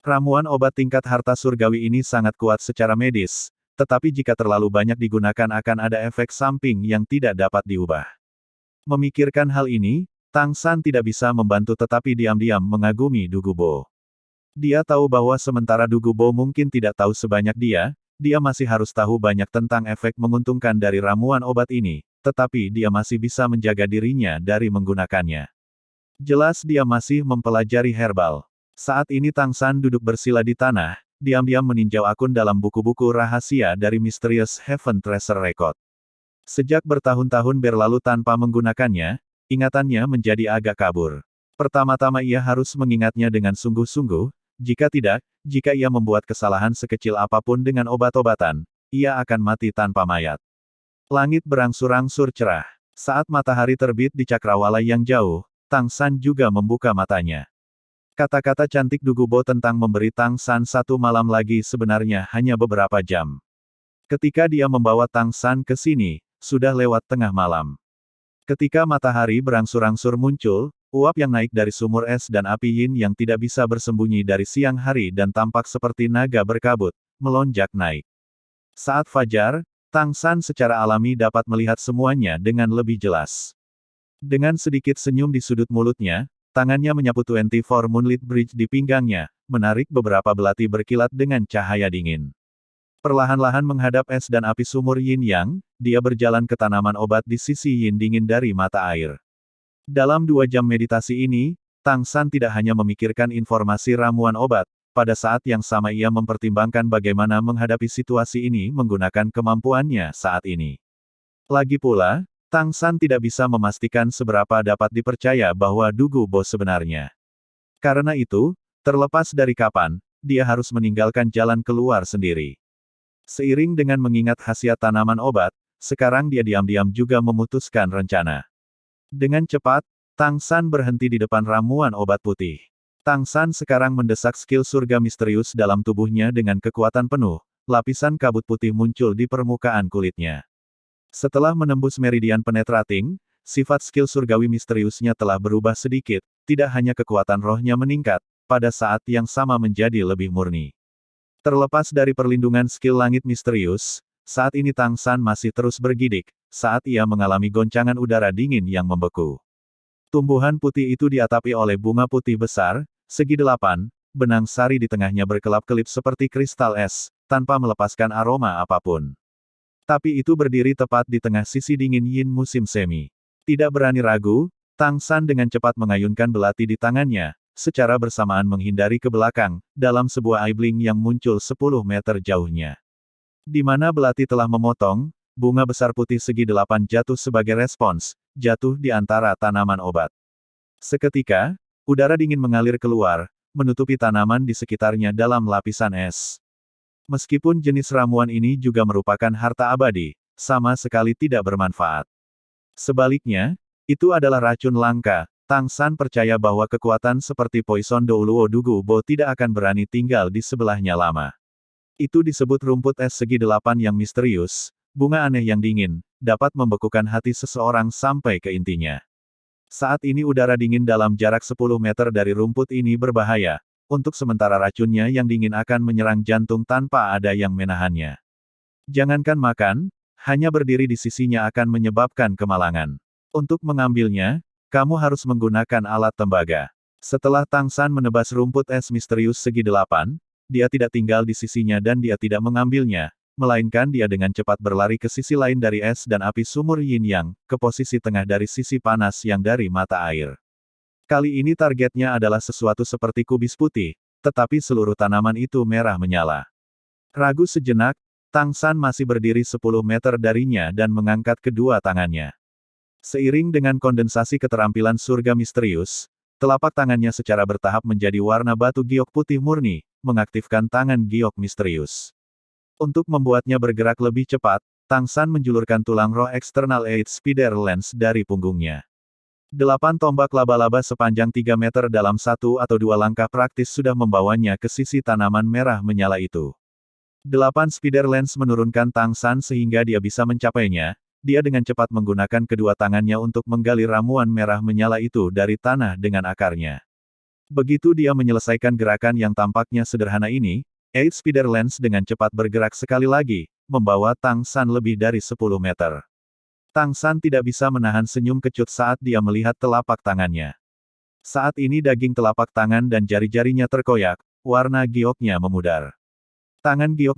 Ramuan obat tingkat harta surgawi ini sangat kuat secara medis, tetapi jika terlalu banyak digunakan akan ada efek samping yang tidak dapat diubah. Memikirkan hal ini, Tang San tidak bisa membantu tetapi diam-diam mengagumi Dugubo. Dia tahu bahwa sementara Dugubo mungkin tidak tahu sebanyak dia masih harus tahu banyak tentang efek menguntungkan dari ramuan obat ini, tetapi dia masih bisa menjaga dirinya dari menggunakannya. Jelas dia masih mempelajari herbal. Saat ini Tang San duduk bersila di tanah, diam-diam meninjau akun dalam buku-buku rahasia dari Mysterious Heaven Treasure Record. Sejak bertahun-tahun berlalu tanpa menggunakannya, ingatannya menjadi agak kabur. Pertama-tama ia harus mengingatnya dengan sungguh-sungguh, jika tidak, jika ia membuat kesalahan sekecil apapun dengan obat-obatan, ia akan mati tanpa mayat. Langit berangsur-angsur cerah. Saat matahari terbit di cakrawala yang jauh, Tang San juga membuka matanya. Kata-kata cantik Dugubo tentang memberi Tang San satu malam lagi sebenarnya hanya beberapa jam. Ketika dia membawa Tang San ke sini, sudah lewat tengah malam. Ketika matahari berangsur-angsur muncul, uap yang naik dari sumur es dan api yin yang tidak bisa bersembunyi dari siang hari dan tampak seperti naga berkabut, melonjak naik. Saat fajar, Tang San secara alami dapat melihat semuanya dengan lebih jelas. Dengan sedikit senyum di sudut mulutnya, tangannya menyapu 24 Moonlit Bridge di pinggangnya, menarik beberapa belati berkilat dengan cahaya dingin. Perlahan-lahan menghadap es dan api sumur Yin Yang, dia berjalan ke tanaman obat di sisi Yin dingin dari mata air. Dalam 2 jam meditasi ini, Tang San tidak hanya memikirkan informasi ramuan obat, pada saat yang sama ia mempertimbangkan bagaimana menghadapi situasi ini menggunakan kemampuannya saat ini. Lagi pula, Tang San tidak bisa memastikan seberapa dapat dipercaya bahwa Dugu Bo sebenarnya. Karena itu, terlepas dari kapan, dia harus meninggalkan jalan keluar sendiri. Seiring dengan mengingat khasiat tanaman obat, sekarang dia diam-diam juga memutuskan rencana. Dengan cepat, Tang San berhenti di depan ramuan obat putih. Tang San sekarang mendesak skill surga misterius dalam tubuhnya dengan kekuatan penuh, lapisan kabut putih muncul di permukaan kulitnya. Setelah menembus meridian penetrating, sifat skill surgawi misteriusnya telah berubah sedikit, tidak hanya kekuatan rohnya meningkat, pada saat yang sama menjadi lebih murni. Terlepas dari perlindungan skill langit misterius, saat ini Tang San masih terus bergidik, saat ia mengalami goncangan udara dingin yang membeku. Tumbuhan putih itu diatapi oleh bunga putih besar, segi 8, benang sari di tengahnya berkelap-kelip seperti kristal es, tanpa melepaskan aroma apapun. Tapi itu berdiri tepat di tengah sisi dingin Yin musim semi. Tidak berani ragu, Tang San dengan cepat mengayunkan belati di tangannya, secara bersamaan menghindari ke belakang, dalam sebuah aibling yang muncul 10 meter jauhnya. Di mana belati telah memotong, bunga besar putih segi 8 jatuh sebagai respons, jatuh di antara tanaman obat. Seketika, udara dingin mengalir keluar, menutupi tanaman di sekitarnya dalam lapisan es. Meskipun jenis ramuan ini juga merupakan harta abadi, sama sekali tidak bermanfaat. Sebaliknya, itu adalah racun langka. Tang San percaya bahwa kekuatan seperti Poison Douluo Dugu Bo tidak akan berani tinggal di sebelahnya lama. Itu disebut rumput es segi 8 yang misterius, bunga aneh yang dingin, dapat membekukan hati seseorang sampai ke intinya. Saat ini udara dingin dalam jarak 10 meter dari rumput ini berbahaya. Untuk sementara racunnya yang dingin akan menyerang jantung tanpa ada yang menahannya. Jangankan makan, hanya berdiri di sisinya akan menyebabkan kemalangan. Untuk mengambilnya, kamu harus menggunakan alat tembaga. Setelah Tang San menebas rumput es misterius segi 8, dia tidak tinggal di sisinya dan dia tidak mengambilnya, melainkan dia dengan cepat berlari ke sisi lain dari es dan api sumur Yin Yang, ke posisi tengah dari sisi panas yang dari mata air. Kali ini targetnya adalah sesuatu seperti kubis putih, tetapi seluruh tanaman itu merah menyala. Ragu sejenak, Tang San masih berdiri 10 meter darinya dan mengangkat kedua tangannya. Seiring dengan kondensasi keterampilan surga misterius, telapak tangannya secara bertahap menjadi warna batu giok putih murni, mengaktifkan tangan giok misterius. Untuk membuatnya bergerak lebih cepat, Tang San menjulurkan tulang roh eksternal Eight Spider Lens dari punggungnya. 8 tombak laba-laba sepanjang 3 meter dalam 1 atau 2 langkah praktis sudah membawanya ke sisi tanaman merah menyala itu. 8 spider lens menurunkan Tang San sehingga dia bisa mencapainya, dia dengan cepat menggunakan kedua tangannya untuk menggali ramuan merah menyala itu dari tanah dengan akarnya. Begitu dia menyelesaikan gerakan yang tampaknya sederhana ini, 8 spider lens dengan cepat bergerak sekali lagi, membawa Tang San lebih dari 10 meter. Tang San tidak bisa menahan senyum kecut saat dia melihat telapak tangannya. Saat ini daging telapak tangan dan jari-jarinya terkoyak, warna gioknya memudar. Tangan giok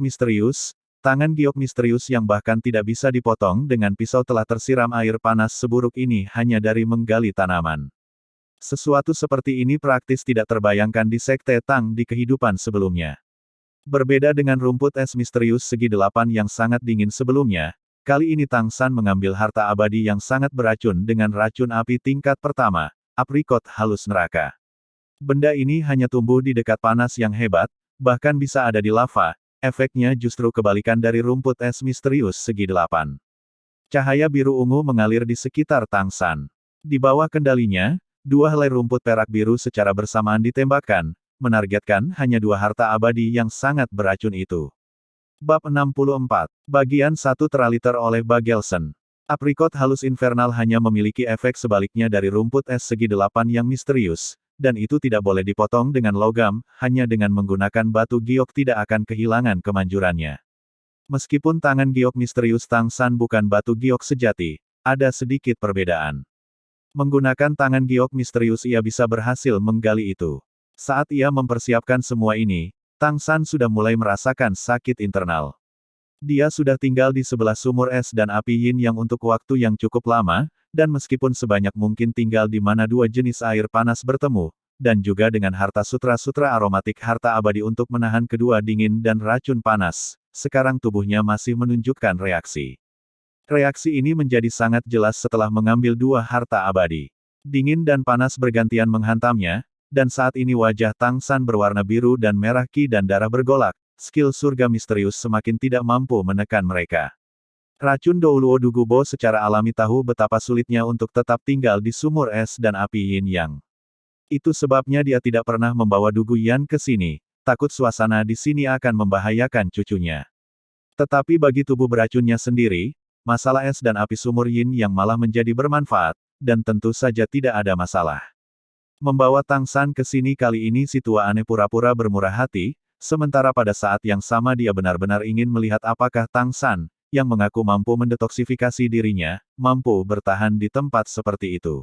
misterius yang bahkan tidak bisa dipotong dengan pisau telah tersiram air panas seburuk ini hanya dari menggali tanaman. Sesuatu seperti ini praktis tidak terbayangkan di Sekte Tang di kehidupan sebelumnya. Berbeda dengan rumput es misterius segi 8 yang sangat dingin sebelumnya, kali ini Tang San mengambil harta abadi yang sangat beracun dengan racun api tingkat pertama, aprikot halus neraka. Benda ini hanya tumbuh di dekat panas yang hebat, bahkan bisa ada di lava, efeknya justru kebalikan dari rumput es misterius segi 8. Cahaya biru ungu mengalir di sekitar Tang San. Di bawah kendalinya, 2 helai rumput perak biru secara bersamaan ditembakkan, menargetkan hanya 2 harta abadi yang sangat beracun itu. Bab 64. Bagian 1 teraliter oleh Bagelson. Aprikot halus infernal hanya memiliki efek sebaliknya dari rumput es segi 8 yang misterius, dan itu tidak boleh dipotong dengan logam, hanya dengan menggunakan batu giok tidak akan kehilangan kemanjurannya. Meskipun tangan giok misterius Tang San bukan batu giok sejati, ada sedikit perbedaan. Menggunakan tangan giok misterius ia bisa berhasil menggali itu. Saat ia mempersiapkan semua ini, Tang San sudah mulai merasakan sakit internal. Dia sudah tinggal di sebelah sumur es dan api yin yang untuk waktu yang cukup lama, dan meskipun sebanyak mungkin tinggal di mana dua jenis air panas bertemu, dan juga dengan harta sutra-sutra aromatik harta abadi untuk menahan kedua dingin dan racun panas, sekarang tubuhnya masih menunjukkan reaksi. Reaksi ini menjadi sangat jelas setelah mengambil dua harta abadi. Dingin dan panas bergantian menghantamnya, dan saat ini wajah Tang San berwarna biru dan merah ki dan darah bergolak, skill surga misterius semakin tidak mampu menekan mereka. Racun Douluo Dugubo secara alami tahu betapa sulitnya untuk tetap tinggal di sumur es dan api yin yang. Itu sebabnya dia tidak pernah membawa Dugu Yan ke sini, takut suasana di sini akan membahayakan cucunya. Tetapi bagi tubuh beracunnya sendiri, masalah es dan api sumur yin yang malah menjadi bermanfaat, dan tentu saja tidak ada masalah. Membawa Tang San ke sini kali ini si tua aneh pura-pura bermurah hati, sementara pada saat yang sama dia benar-benar ingin melihat apakah Tang San, yang mengaku mampu mendetoksifikasi dirinya, mampu bertahan di tempat seperti itu.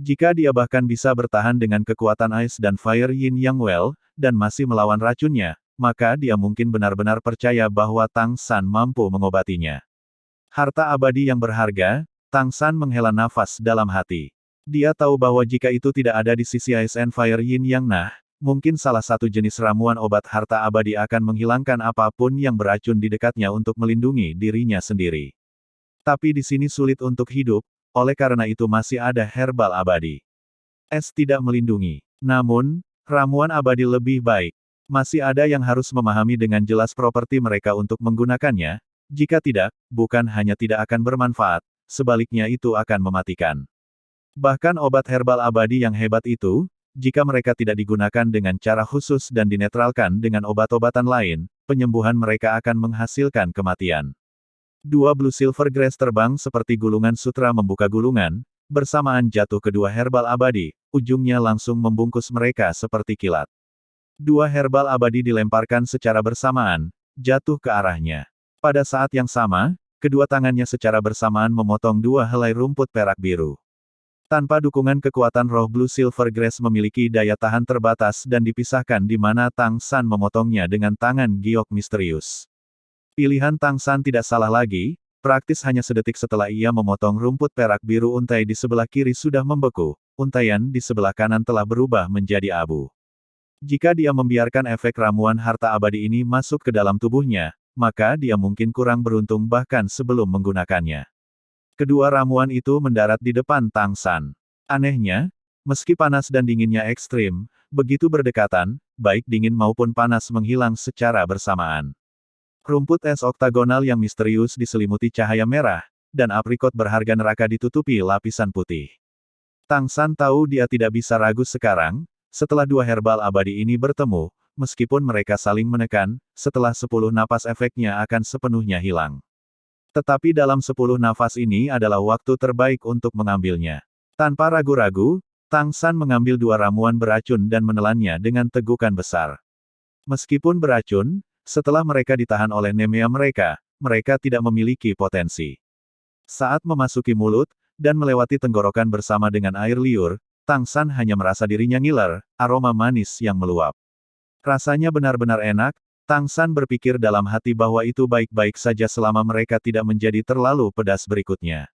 Jika dia bahkan bisa bertahan dengan kekuatan Ice dan Fire Yin Yang Well, dan masih melawan racunnya, maka dia mungkin benar-benar percaya bahwa Tang San mampu mengobatinya. Harta abadi yang berharga, Tang San menghela nafas dalam hati. Dia tahu bahwa jika itu tidak ada di sisi Ice and Fire Yin Yang mungkin salah satu jenis ramuan obat harta abadi akan menghilangkan apapun yang beracun di dekatnya untuk melindungi dirinya sendiri. Tapi di sini sulit untuk hidup, oleh karena itu masih ada herbal abadi. Es tidak melindungi. Namun, ramuan abadi lebih baik. Masih ada yang harus memahami dengan jelas properti mereka untuk menggunakannya, jika tidak, bukan hanya tidak akan bermanfaat, sebaliknya itu akan mematikan. Bahkan obat herbal abadi yang hebat itu, jika mereka tidak digunakan dengan cara khusus dan dinetralkan dengan obat-obatan lain, penyembuhan mereka akan menghasilkan kematian. Dua Blue Silver Grass terbang seperti gulungan sutra membuka gulungan, bersamaan jatuh kedua herbal abadi, ujungnya langsung membungkus mereka seperti kilat. Dua herbal abadi dilemparkan secara bersamaan, jatuh ke arahnya. Pada saat yang sama, kedua tangannya secara bersamaan memotong dua helai rumput perak biru. Tanpa dukungan kekuatan roh Blue Silver Grass memiliki daya tahan terbatas dan dipisahkan di mana Tang San memotongnya dengan tangan giok misterius. Pilihan Tang San tidak salah lagi, praktis hanya sedetik setelah ia memotong rumput perak biru untai di sebelah kiri sudah membeku, untaian di sebelah kanan telah berubah menjadi abu. Jika dia membiarkan efek ramuan harta abadi ini masuk ke dalam tubuhnya, maka dia mungkin kurang beruntung bahkan sebelum menggunakannya. Kedua ramuan itu mendarat di depan Tang San. Anehnya, meski panas dan dinginnya ekstrim, begitu berdekatan, baik dingin maupun panas menghilang secara bersamaan. Rumput es oktagonal yang misterius diselimuti cahaya merah, dan aprikot berharga neraka ditutupi lapisan putih. Tang San tahu dia tidak bisa ragu sekarang, setelah dua herbal abadi ini bertemu, meskipun mereka saling menekan, setelah 10 napas efeknya akan sepenuhnya hilang. Tetapi dalam 10 nafas ini adalah waktu terbaik untuk mengambilnya. Tanpa ragu-ragu, Tang San mengambil dua ramuan beracun dan menelannya dengan tegukan besar. Meskipun beracun, setelah mereka ditahan oleh nemea mereka, mereka tidak memiliki potensi. Saat memasuki mulut, dan melewati tenggorokan bersama dengan air liur, Tang San hanya merasa dirinya ngiler, aroma manis yang meluap. Rasanya benar-benar enak, Tang San berpikir dalam hati bahwa itu baik-baik saja selama mereka tidak menjadi terlalu pedas berikutnya.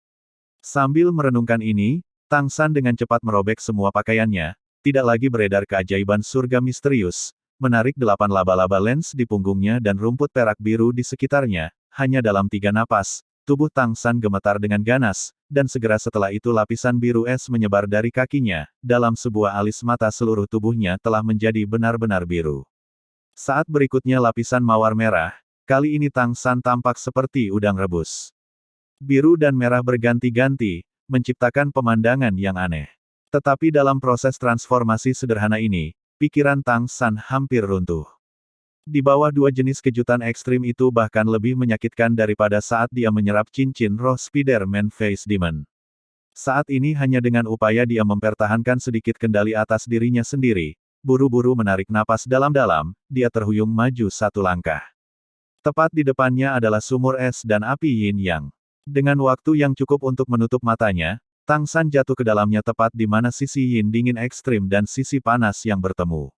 Sambil merenungkan ini, Tang San dengan cepat merobek semua pakaiannya, tidak lagi beredar keajaiban surga misterius, menarik 8 laba-laba lens di punggungnya dan rumput perak biru di sekitarnya, hanya dalam 3 napas, tubuh Tang San gemetar dengan ganas, dan segera setelah itu lapisan biru es menyebar dari kakinya, dalam sebuah alis mata seluruh tubuhnya telah menjadi benar-benar biru. Saat berikutnya lapisan mawar merah, kali ini Tang San tampak seperti udang rebus. Biru dan merah berganti-ganti, menciptakan pemandangan yang aneh. Tetapi dalam proses transformasi sederhana ini, pikiran Tang San hampir runtuh. Di bawah dua jenis kejutan ekstrim itu bahkan lebih menyakitkan daripada saat dia menyerap cincin roh Spider-Man Face Demon. Saat ini hanya dengan upaya dia mempertahankan sedikit kendali atas dirinya sendiri, buru-buru menarik napas dalam-dalam, dia terhuyung maju 1 langkah. Tepat di depannya adalah sumur es dan api yin yang. Dengan waktu yang cukup untuk menutup matanya, Tang San jatuh ke dalamnya tepat di mana sisi yin dingin ekstrim dan sisi panas yang bertemu.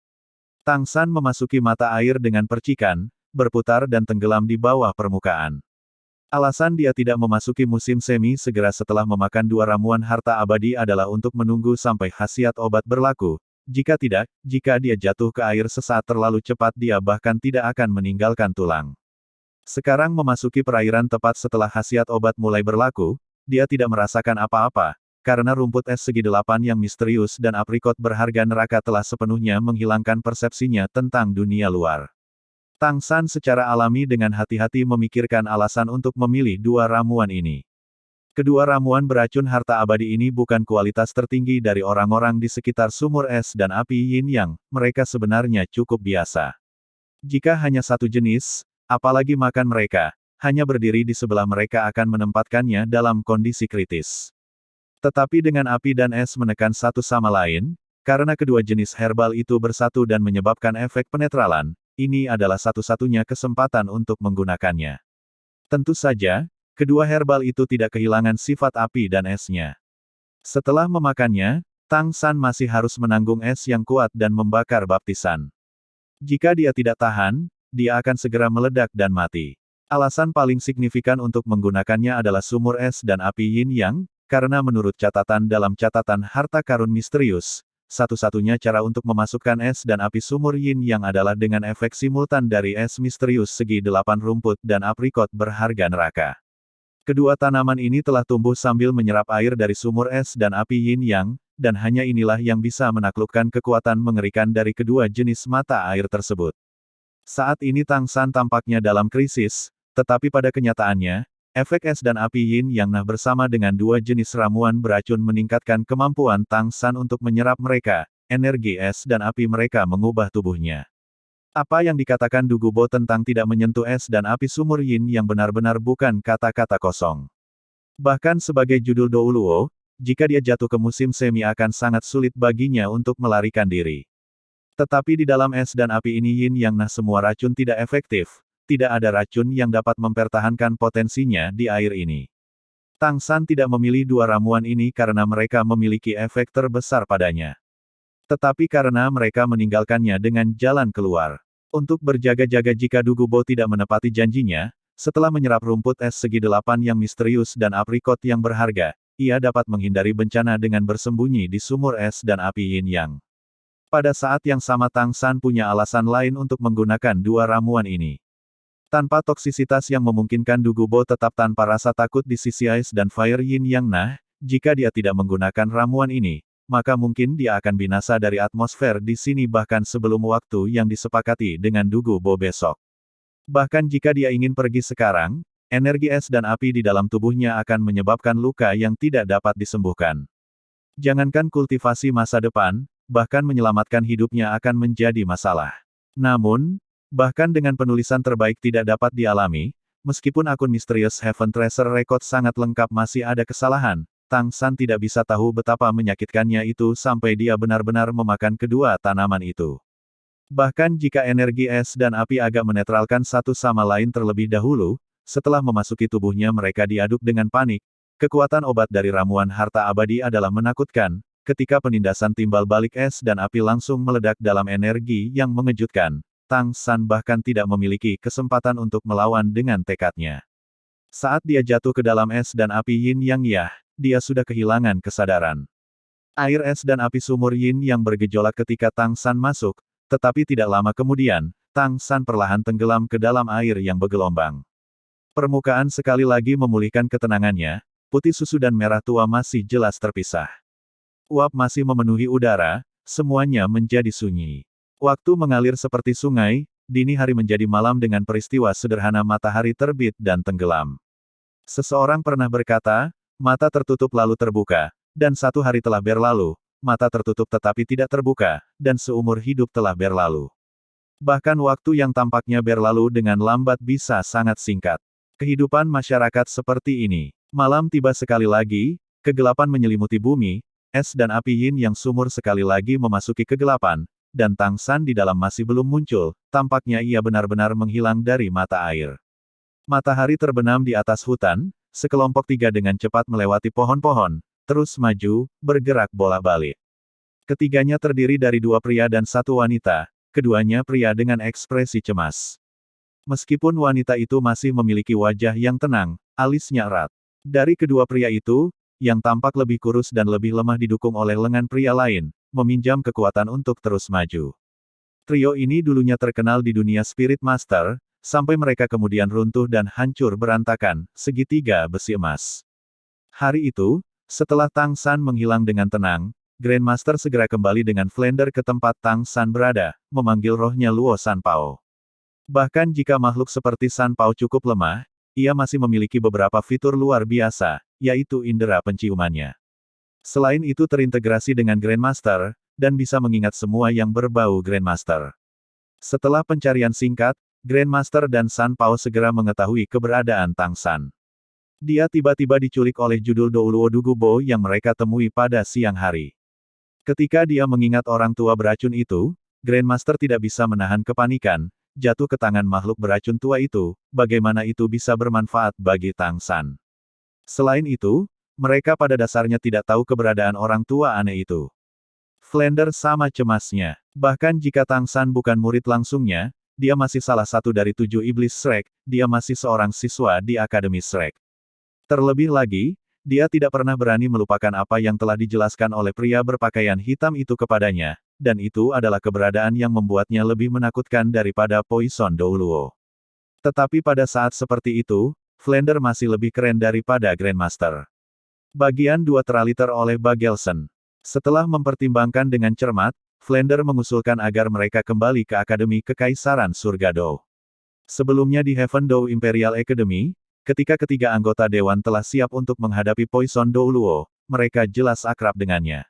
Tang San memasuki mata air dengan percikan, berputar dan tenggelam di bawah permukaan. Alasan dia tidak memasuki musim semi segera setelah memakan 2 ramuan harta abadi adalah untuk menunggu sampai khasiat obat berlaku. Jika tidak, jika dia jatuh ke air sesaat terlalu cepat dia bahkan tidak akan meninggalkan tulang. Sekarang memasuki perairan tepat setelah khasiat obat mulai berlaku, dia tidak merasakan apa-apa, karena rumput es segi 8 yang misterius dan aprikot berharga neraka telah sepenuhnya menghilangkan persepsinya tentang dunia luar. Tang San secara alami dengan hati-hati memikirkan alasan untuk memilih 2 ramuan ini. Kedua ramuan beracun harta abadi ini bukan kualitas tertinggi dari orang-orang di sekitar sumur es dan api yin yang, mereka sebenarnya cukup biasa. Jika hanya satu jenis, apalagi makan mereka, hanya berdiri di sebelah mereka akan menempatkannya dalam kondisi kritis. Tetapi dengan api dan es menekan satu sama lain, karena kedua jenis herbal itu bersatu dan menyebabkan efek penetralan, ini adalah satu-satunya kesempatan untuk menggunakannya. Tentu saja, kedua herbal itu tidak kehilangan sifat api dan esnya. Setelah memakannya, Tang San masih harus menanggung es yang kuat dan membakar baptisan. Jika dia tidak tahan, dia akan segera meledak dan mati. Alasan paling signifikan untuk menggunakannya adalah sumur es dan api yin yang, karena menurut catatan dalam catatan harta karun misterius, satu-satunya cara untuk memasukkan es dan api sumur yin yang adalah dengan efek simultan dari es misterius segi 8 rumput dan aprikot berharga neraka. Kedua tanaman ini telah tumbuh sambil menyerap air dari sumur es dan api yin yang, dan hanya inilah yang bisa menaklukkan kekuatan mengerikan dari kedua jenis mata air tersebut. Saat ini Tang San tampaknya dalam krisis, tetapi pada kenyataannya, efek es dan api yin yang nah bersama dengan 2 jenis ramuan beracun meningkatkan kemampuan Tang San untuk menyerap mereka, energi es dan api mereka mengubah tubuhnya. Apa yang dikatakan Du Gubo tentang tidak menyentuh es dan api sumur yin yang benar-benar bukan kata-kata kosong. Bahkan sebagai judul Douluo, jika dia jatuh ke musim semi akan sangat sulit baginya untuk melarikan diri. Tetapi di dalam es dan api ini yin yang nah semua racun tidak efektif, tidak ada racun yang dapat mempertahankan potensinya di air ini. Tang San tidak memilih 2 ramuan ini karena mereka memiliki efek terbesar padanya. Tetapi karena mereka meninggalkannya dengan jalan keluar. Untuk berjaga-jaga jika Du Gubo tidak menepati janjinya, setelah menyerap rumput es segi 8 yang misterius dan aprikot yang berharga, ia dapat menghindari bencana dengan bersembunyi di sumur es dan api yin yang. Pada saat yang sama Tang San punya alasan lain untuk menggunakan 2 ramuan ini. Tanpa toksisitas yang memungkinkan Du Gubo tetap tanpa rasa takut di sisi Ice dan Fire Yin Yang nah, jika dia tidak menggunakan ramuan ini, maka mungkin dia akan binasa dari atmosfer di sini bahkan sebelum waktu yang disepakati dengan Du Gubo besok. Bahkan jika dia ingin pergi sekarang, energi es dan api di dalam tubuhnya akan menyebabkan luka yang tidak dapat disembuhkan. Jangankan kultivasi masa depan, bahkan menyelamatkan hidupnya akan menjadi masalah. Namun, bahkan dengan penulisan terbaik tidak dapat dialami, meskipun akun Mysterious Heaven Tracer Record sangat lengkap masih ada kesalahan, Tang San tidak bisa tahu betapa menyakitkannya itu sampai dia benar-benar memakan kedua tanaman itu. Bahkan jika energi es dan api agak menetralkan satu sama lain terlebih dahulu, setelah memasuki tubuhnya mereka diaduk dengan panik, kekuatan obat dari ramuan harta abadi adalah menakutkan. Ketika penindasan timbal balik es dan api langsung meledak dalam energi yang mengejutkan, Tang San bahkan tidak memiliki kesempatan untuk melawan dengan tekadnya. Saat dia jatuh ke dalam es dan api yin yang dia sudah kehilangan kesadaran. Air es dan api sumur yin yang bergejolak ketika Tang San masuk, tetapi tidak lama kemudian, Tang San perlahan tenggelam ke dalam air yang bergelombang. Permukaan sekali lagi memulihkan ketenangannya, putih susu dan merah tua masih jelas terpisah. Uap masih memenuhi udara, semuanya menjadi sunyi. Waktu mengalir seperti sungai, dini hari menjadi malam dengan peristiwa sederhana matahari terbit dan tenggelam. Seseorang pernah berkata, mata tertutup lalu terbuka, dan 1 hari telah berlalu, mata tertutup tetapi tidak terbuka, dan seumur hidup telah berlalu. Bahkan waktu yang tampaknya berlalu dengan lambat bisa sangat singkat. Kehidupan masyarakat seperti ini. Malam tiba sekali lagi, kegelapan menyelimuti bumi, es dan api yin yang sumur sekali lagi memasuki kegelapan, dan Tang San di dalam masih belum muncul, tampaknya ia benar-benar menghilang dari mata air. Matahari terbenam di atas hutan, sekelompok tiga dengan cepat melewati pohon-pohon, terus maju, bergerak bolak-balik. Ketiganya terdiri dari dua pria dan satu wanita, keduanya pria dengan ekspresi cemas. Meskipun wanita itu masih memiliki wajah yang tenang, alisnya erat. Dari kedua pria itu, yang tampak lebih kurus dan lebih lemah didukung oleh lengan pria lain, meminjam kekuatan untuk terus maju. Trio ini dulunya terkenal di dunia Spirit Master, sampai mereka kemudian runtuh dan hancur berantakan, segitiga besi emas. Hari itu, setelah Tang San menghilang dengan tenang, Grandmaster segera kembali dengan Flander ke tempat Tang San berada, memanggil rohnya Luo Sanpao. Bahkan jika makhluk seperti Sanpao cukup lemah, ia masih memiliki beberapa fitur luar biasa, yaitu indera penciumannya. Selain itu terintegrasi dengan Grandmaster, dan bisa mengingat semua yang berbau Grandmaster. Setelah pencarian singkat, Grandmaster dan Sanpao segera mengetahui keberadaan Tang San. Dia tiba-tiba diculik oleh judul Douluo Dugubo yang mereka temui pada siang hari. Ketika dia mengingat orang tua beracun itu, Grandmaster tidak bisa menahan kepanikan, jatuh ke tangan makhluk beracun tua itu, bagaimana itu bisa bermanfaat bagi Tang San. Selain itu, mereka pada dasarnya tidak tahu keberadaan orang tua aneh itu. Flander sama cemasnya. Bahkan jika Tang San bukan murid langsungnya, dia masih salah satu dari 7 iblis Shrek, dia masih seorang siswa di Akademi Shrek. Terlebih lagi, dia tidak pernah berani melupakan apa yang telah dijelaskan oleh pria berpakaian hitam itu kepadanya, dan itu adalah keberadaan yang membuatnya lebih menakutkan daripada Poison Douluo. Tetapi pada saat seperti itu, Flander masih lebih keren daripada Grandmaster. Bagian 2 teraliter oleh Bagelson. Setelah mempertimbangkan dengan cermat, Flander mengusulkan agar mereka kembali ke Akademi Kekaisaran Surga Dou. Sebelumnya di Heaven Dou Imperial Academy, ketika ketiga anggota dewan telah siap untuk menghadapi Poison Douluo, mereka jelas akrab dengannya.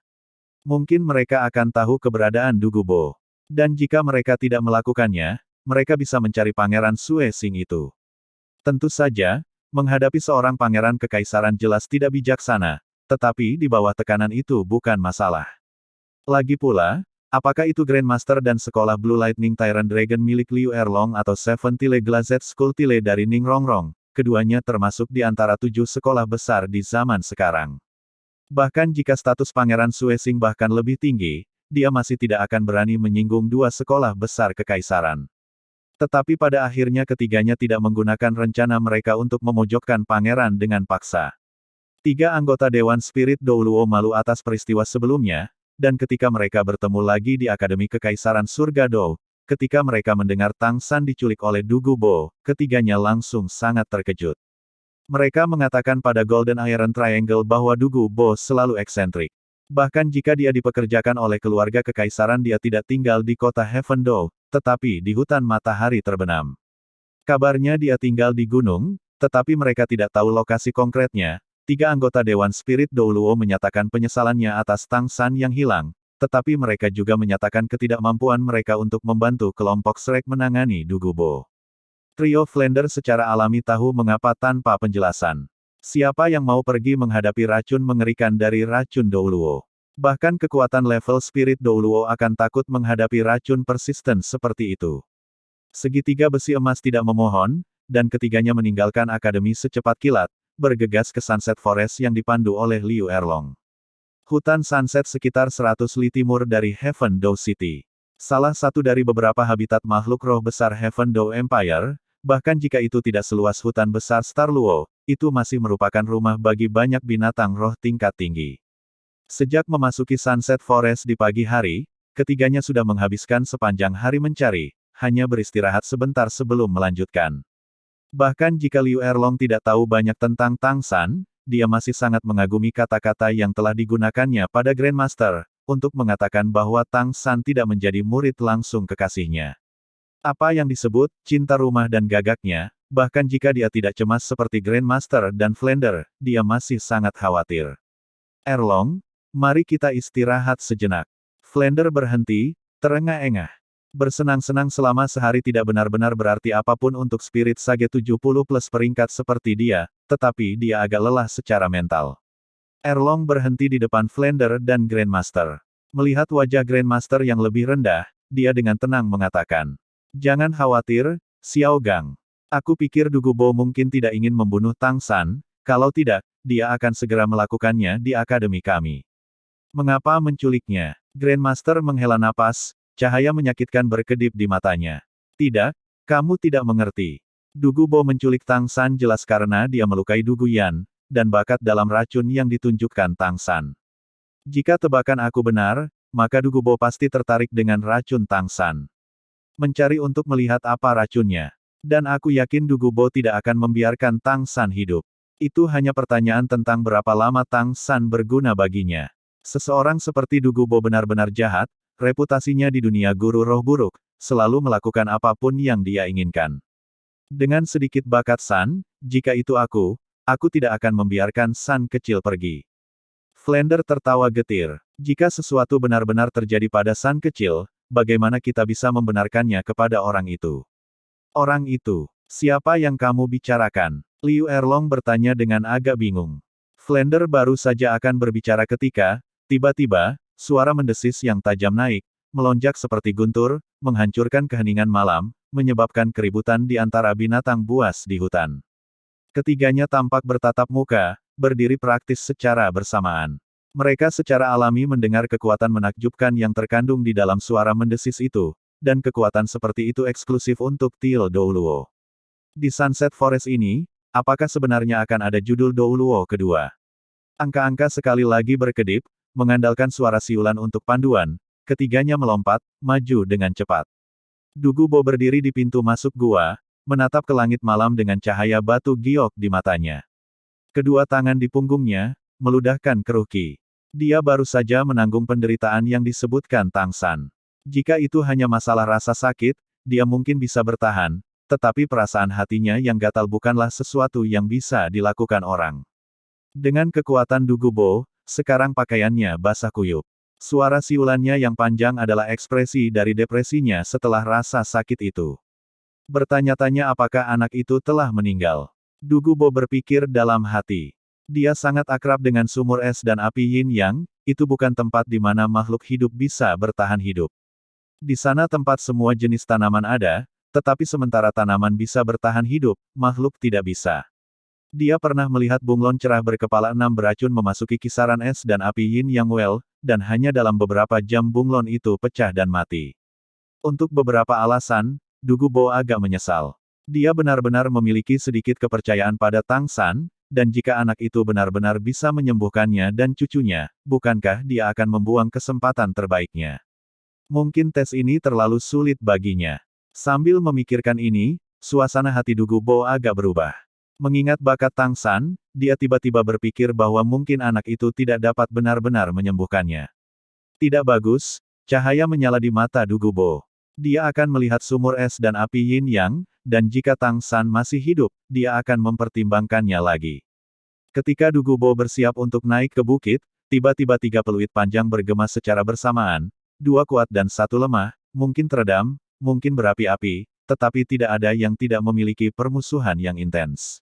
Mungkin mereka akan tahu keberadaan Dugubo. Dan jika mereka tidak melakukannya, mereka bisa mencari Pangeran Sue Sing itu. Tentu saja, menghadapi seorang pangeran kekaisaran jelas tidak bijaksana, tetapi di bawah tekanan itu bukan masalah. Lagi pula, apakah itu Grandmaster dan sekolah Blue Lightning Tyrant Dragon milik Liu Erlong atau Seven Tile Glazed Skull Tile dari Ning Rongrong, keduanya termasuk di antara 7 sekolah besar di zaman sekarang. Bahkan jika status Pangeran Sue Sing bahkan lebih tinggi, dia masih tidak akan berani menyinggung 2 sekolah besar kekaisaran. Tetapi pada akhirnya ketiganya tidak menggunakan rencana mereka untuk memojokkan pangeran dengan paksa. 3 anggota Dewan Spirit Douluo malu atas peristiwa sebelumnya, dan ketika mereka bertemu lagi di Akademi Kekaisaran Surga Dou, ketika mereka mendengar Tang San diculik oleh Dugubo, ketiganya langsung sangat terkejut. Mereka mengatakan pada Golden Iron Triangle bahwa Dugubo selalu eksentrik. Bahkan jika dia dipekerjakan oleh keluarga kekaisaran dia tidak tinggal di kota Heaven Dou, tetapi di hutan matahari terbenam. Kabarnya dia tinggal di gunung, tetapi mereka tidak tahu lokasi konkretnya. 3 anggota Dewan Spirit Douluo menyatakan penyesalannya atas Tang San yang hilang, tetapi mereka juga menyatakan ketidakmampuan mereka untuk membantu kelompok Shrek menangani Dugubo. Trio Flander secara alami tahu mengapa tanpa penjelasan. Siapa yang mau pergi menghadapi racun mengerikan dari racun Douluo? Bahkan kekuatan level Spirit Douluo akan takut menghadapi racun persisten seperti itu. Segitiga besi emas tidak memohon, dan ketiganya meninggalkan akademi secepat kilat, bergegas ke Sunset Forest yang dipandu oleh Liu Erlong. Hutan Sunset sekitar 100 li timur dari Heaven Dou City. Salah satu dari beberapa habitat makhluk roh besar Heaven Dou Empire, bahkan jika itu tidak seluas hutan besar Star Luo, itu masih merupakan rumah bagi banyak binatang roh tingkat tinggi. Sejak memasuki Sunset Forest di pagi hari, ketiganya sudah menghabiskan sepanjang hari mencari, hanya beristirahat sebentar sebelum melanjutkan. Bahkan jika Liu Erlong tidak tahu banyak tentang Tang San, dia masih sangat mengagumi kata-kata yang telah digunakannya pada Grandmaster, untuk mengatakan bahwa Tang San tidak menjadi murid langsung kekasihnya. Apa yang disebut cinta rumah dan gagaknya, bahkan jika dia tidak cemas seperti Grandmaster dan Flander, dia masih sangat khawatir. Erlong, mari kita istirahat sejenak. Flander berhenti, terengah-engah. Bersenang-senang selama sehari tidak benar-benar berarti apapun untuk spirit Sage 70 plus peringkat seperti dia, tetapi dia agak lelah secara mental. Erlong berhenti di depan Flander dan Grandmaster. Melihat wajah Grandmaster yang lebih rendah, dia dengan tenang mengatakan. Jangan khawatir, Xiao Gang. Aku pikir Dugubo mungkin tidak ingin membunuh Tang San, kalau tidak, dia akan segera melakukannya di akademi kami. Mengapa menculiknya? Grandmaster menghela napas, cahaya menyakitkan berkedip di matanya. Tidak, kamu tidak mengerti. Dugubo menculik Tang San jelas karena dia melukai Dugu Yan, dan bakat dalam racun yang ditunjukkan Tang San. Jika tebakan aku benar, maka Dugubo pasti tertarik dengan racun Tang San. Mencari untuk melihat apa racunnya. Dan aku yakin Dugubo tidak akan membiarkan Tang San hidup. Itu hanya pertanyaan tentang berapa lama Tang San berguna baginya. Seseorang seperti Dugubo benar-benar jahat, reputasinya di dunia guru roh buruk, selalu melakukan apapun yang dia inginkan. Dengan sedikit bakat San, jika itu aku tidak akan membiarkan San kecil pergi. Flander tertawa getir. Jika sesuatu benar-benar terjadi pada San kecil, bagaimana kita bisa membenarkannya kepada orang itu? Orang itu, siapa yang kamu bicarakan? Liu Erlong bertanya dengan agak bingung. Flander baru saja akan berbicara ketika, tiba-tiba, suara mendesis yang tajam naik, melonjak seperti guntur, menghancurkan keheningan malam, menyebabkan keributan di antara binatang buas di hutan. Ketiganya tampak bertatap muka, berdiri praktis secara bersamaan. Mereka secara alami mendengar kekuatan menakjubkan yang terkandung di dalam suara mendesis itu, dan kekuatan seperti itu eksklusif untuk Til Douluo. Di Sunset Forest ini, apakah sebenarnya akan ada judul Douluo kedua? Angka-angka sekali lagi berkedip, mengandalkan suara siulan untuk panduan, ketiganya melompat, maju dengan cepat. Dugubo berdiri di pintu masuk gua, menatap ke langit malam dengan cahaya batu giok di matanya. Kedua tangan di punggungnya, meludahkan keruki. Dia baru saja menanggung penderitaan yang disebutkan Tang San. Jika itu hanya masalah rasa sakit, dia mungkin bisa bertahan, tetapi perasaan hatinya yang gatal bukanlah sesuatu yang bisa dilakukan orang. Dengan kekuatan Dugubo, sekarang pakaiannya basah kuyup. Suara siulannya yang panjang adalah ekspresi dari depresinya setelah rasa sakit itu. Bertanya-tanya apakah anak itu telah meninggal. Dugubo berpikir dalam hati. Dia sangat akrab dengan sumur es dan api yin yang, itu bukan tempat di mana makhluk hidup bisa bertahan hidup. Di sana tempat semua jenis tanaman ada, tetapi sementara tanaman bisa bertahan hidup, makhluk tidak bisa. Dia pernah melihat bunglon cerah berkepala 6 beracun memasuki kisaran es dan api yin yang well, dan hanya dalam beberapa jam bunglon itu pecah dan mati. Untuk beberapa alasan, Dugubo agak menyesal. Dia benar-benar memiliki sedikit kepercayaan pada Tang San, dan jika anak itu benar-benar bisa menyembuhkannya dan cucunya, bukankah dia akan membuang kesempatan terbaiknya? Mungkin tes ini terlalu sulit baginya. Sambil memikirkan ini, suasana hati Dugubo agak berubah. Mengingat bakat Tang San, dia tiba-tiba berpikir bahwa mungkin anak itu tidak dapat benar-benar menyembuhkannya. Tidak bagus, cahaya menyala di mata Dugubo. Dia akan melihat sumur es dan api yin yang, dan jika Tang San masih hidup, dia akan mempertimbangkannya lagi. Ketika Dugubo bersiap untuk naik ke bukit, tiba-tiba 3 peluit panjang bergema secara bersamaan, 2 kuat dan 1 lemah, mungkin teredam, mungkin berapi-api, tetapi tidak ada yang tidak memiliki permusuhan yang intens.